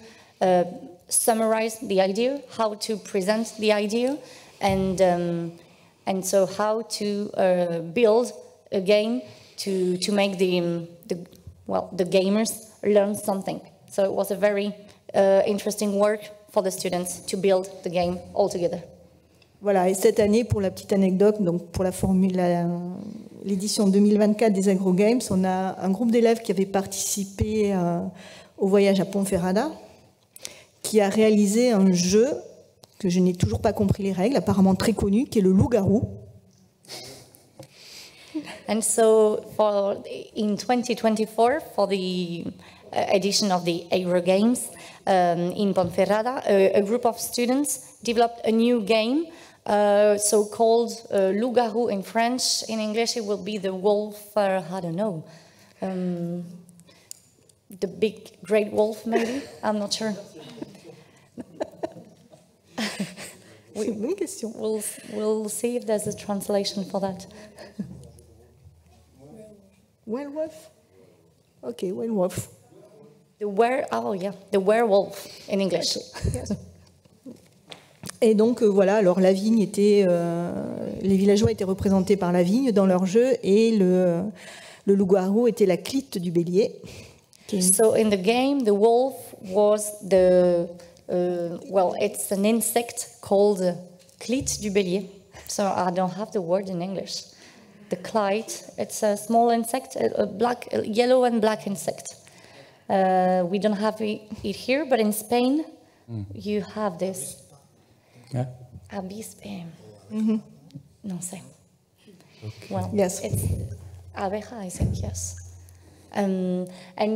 summarize the idea, how to present the idea, and so how to build a game to make the gamers learn something. So it was a very interesting work for the students to build the game all together. Voilà, et cette année, pour la petite anecdote, donc pour l'édition 2024 des AgroGames, on a un groupe d'élèves qui avait participé au voyage à Ponferrada, qui a réalisé un jeu que je n'ai toujours pas compris les règles, apparemment très connu, qui est le loup-garou. And so in 2024, for the edition of the AgroGames in Ponferrada, a group of students developed a new game, so called loup-garou in French. In English, it will be the wolf, I don't know, the big great wolf, maybe? I'm not sure. We'll see if there's a translation for that. Werewolf? Okay, werewolf. The werewolf in English. Yes. Et donc voilà, alors la vigne était, les villageois étaient représentés par la vigne dans leur jeu, et le loup-garou était la clite du bélier. So in the game, the wolf was it's an insect called clite du bélier. So I don't have the word in English. The clite, it's a small insect, a yellow and black insect. We don't have it here, but in Spain, you have this. Yeah. Avispe. No sé. Okay. Well, yes. It's abeja, I think, yes. And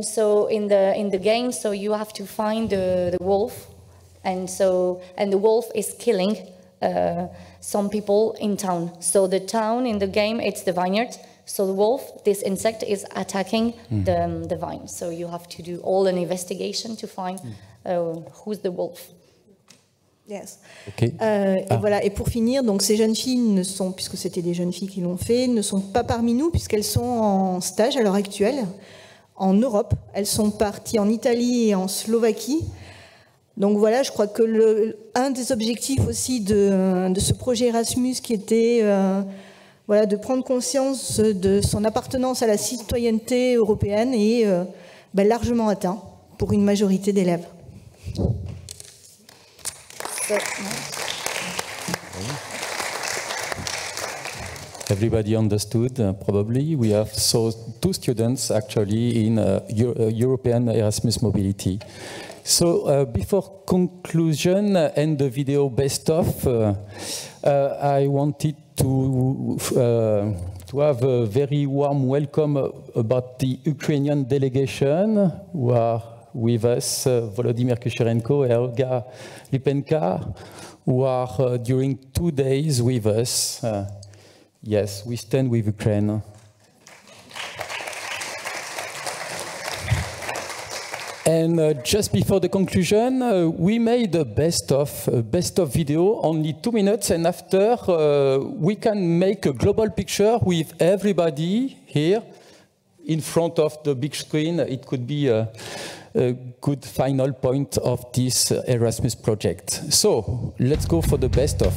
so in the game, so you have to find the wolf, and the wolf is killing some people in town. So the town in the game, it's the vineyard. So the wolf, this insect, is attacking the vine. So you have to do all an investigation to find who's the wolf. Yes. Okay. Et voilà. Et pour finir, donc ces jeunes filles ne sont, puisque c'était des jeunes filles qui l'ont fait, ne sont pas parmi nous puisqu'elles sont en stage à l'heure actuelle en Europe. Elles sont parties en Italie et en Slovaquie. Donc voilà, je crois que un des objectifs aussi de ce projet Erasmus, qui était de prendre conscience de son appartenance à la citoyenneté européenne, est largement atteint pour une majorité d'élèves. Everybody understood, probably. We have two students actually in European Erasmus Mobility. So before conclusion and the video best of, I wanted to have a very warm welcome about the Ukrainian delegation who are with us, Volodymyr Kusherenko and Olga Lipenka, who are during 2 days with us. Yes, we stand with Ukraine. And just before the conclusion, we made a best of video, only 2 minutes, and after we can make a global picture with everybody here in front of the big screen. It could be a good final point of this Erasmus project. So let's go for the best of.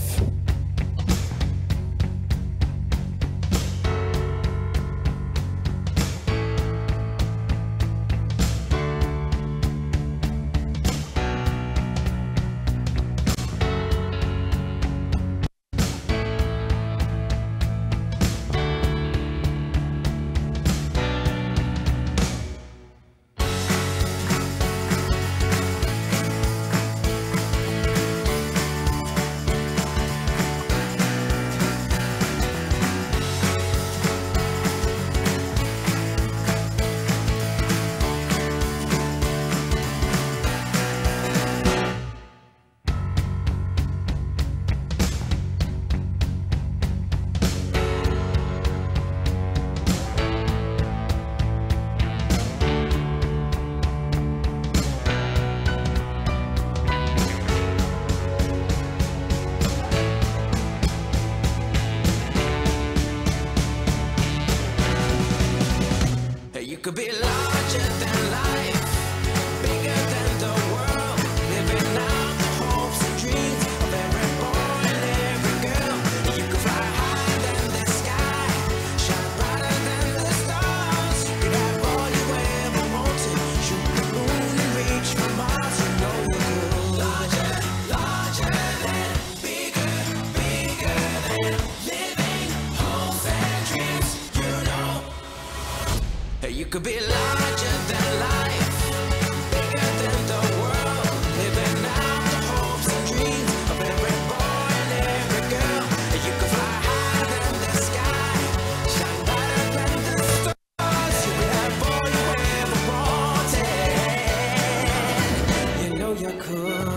could be larger than life, bigger than the world, living out the hopes and dreams of every boy and every girl. And you could fly higher than the sky, shine brighter than the stars. You could have all you ever wanted. You know you could.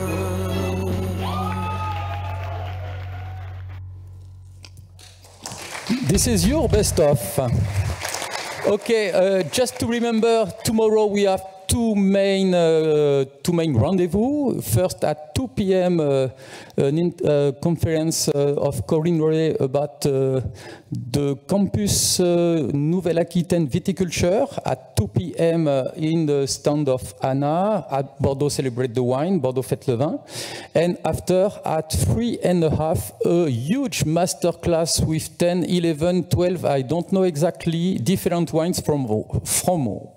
This is your best of. Okay, just to remember, tomorrow we have two main rendezvous. First at 2 p.m. A conference of Corinne Ray about the campus Nouvelle-Aquitaine viticulture at 2 p.m. in the stand of AANA at Bordeaux Celebrate the Wine, Bordeaux Fête le Vin. And after at 3:30, a huge masterclass with 10, 11, 12, I don't know exactly, different wines from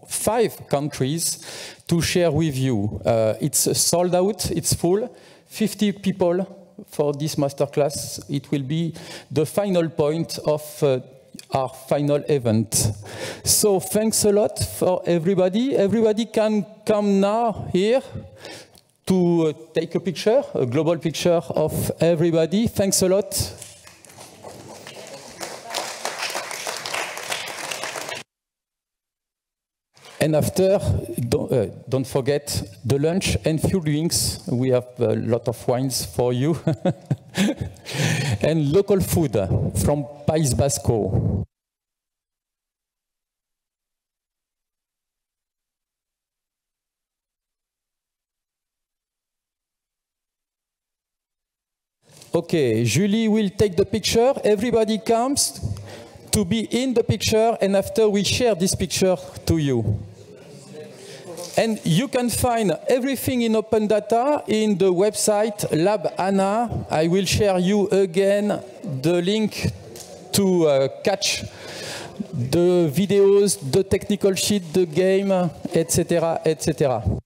5 countries to share with you. It's sold out, it's full, 50 people for this masterclass. It will be the final point of our final event. So thanks a lot for everybody. Everybody can come now here to take a picture, a global picture of everybody. Thanks a lot. And after, don't forget the lunch and few drinks. We have a lot of wines for you. And local food from País Vasco. Okay, Julie will take the picture. Everybody comes to be in the picture, and after we share this picture to you. And you can find everything in open data in the website Lab AANA. I will share you again the link to catch the videos, the technical sheet, the game, etc., etc.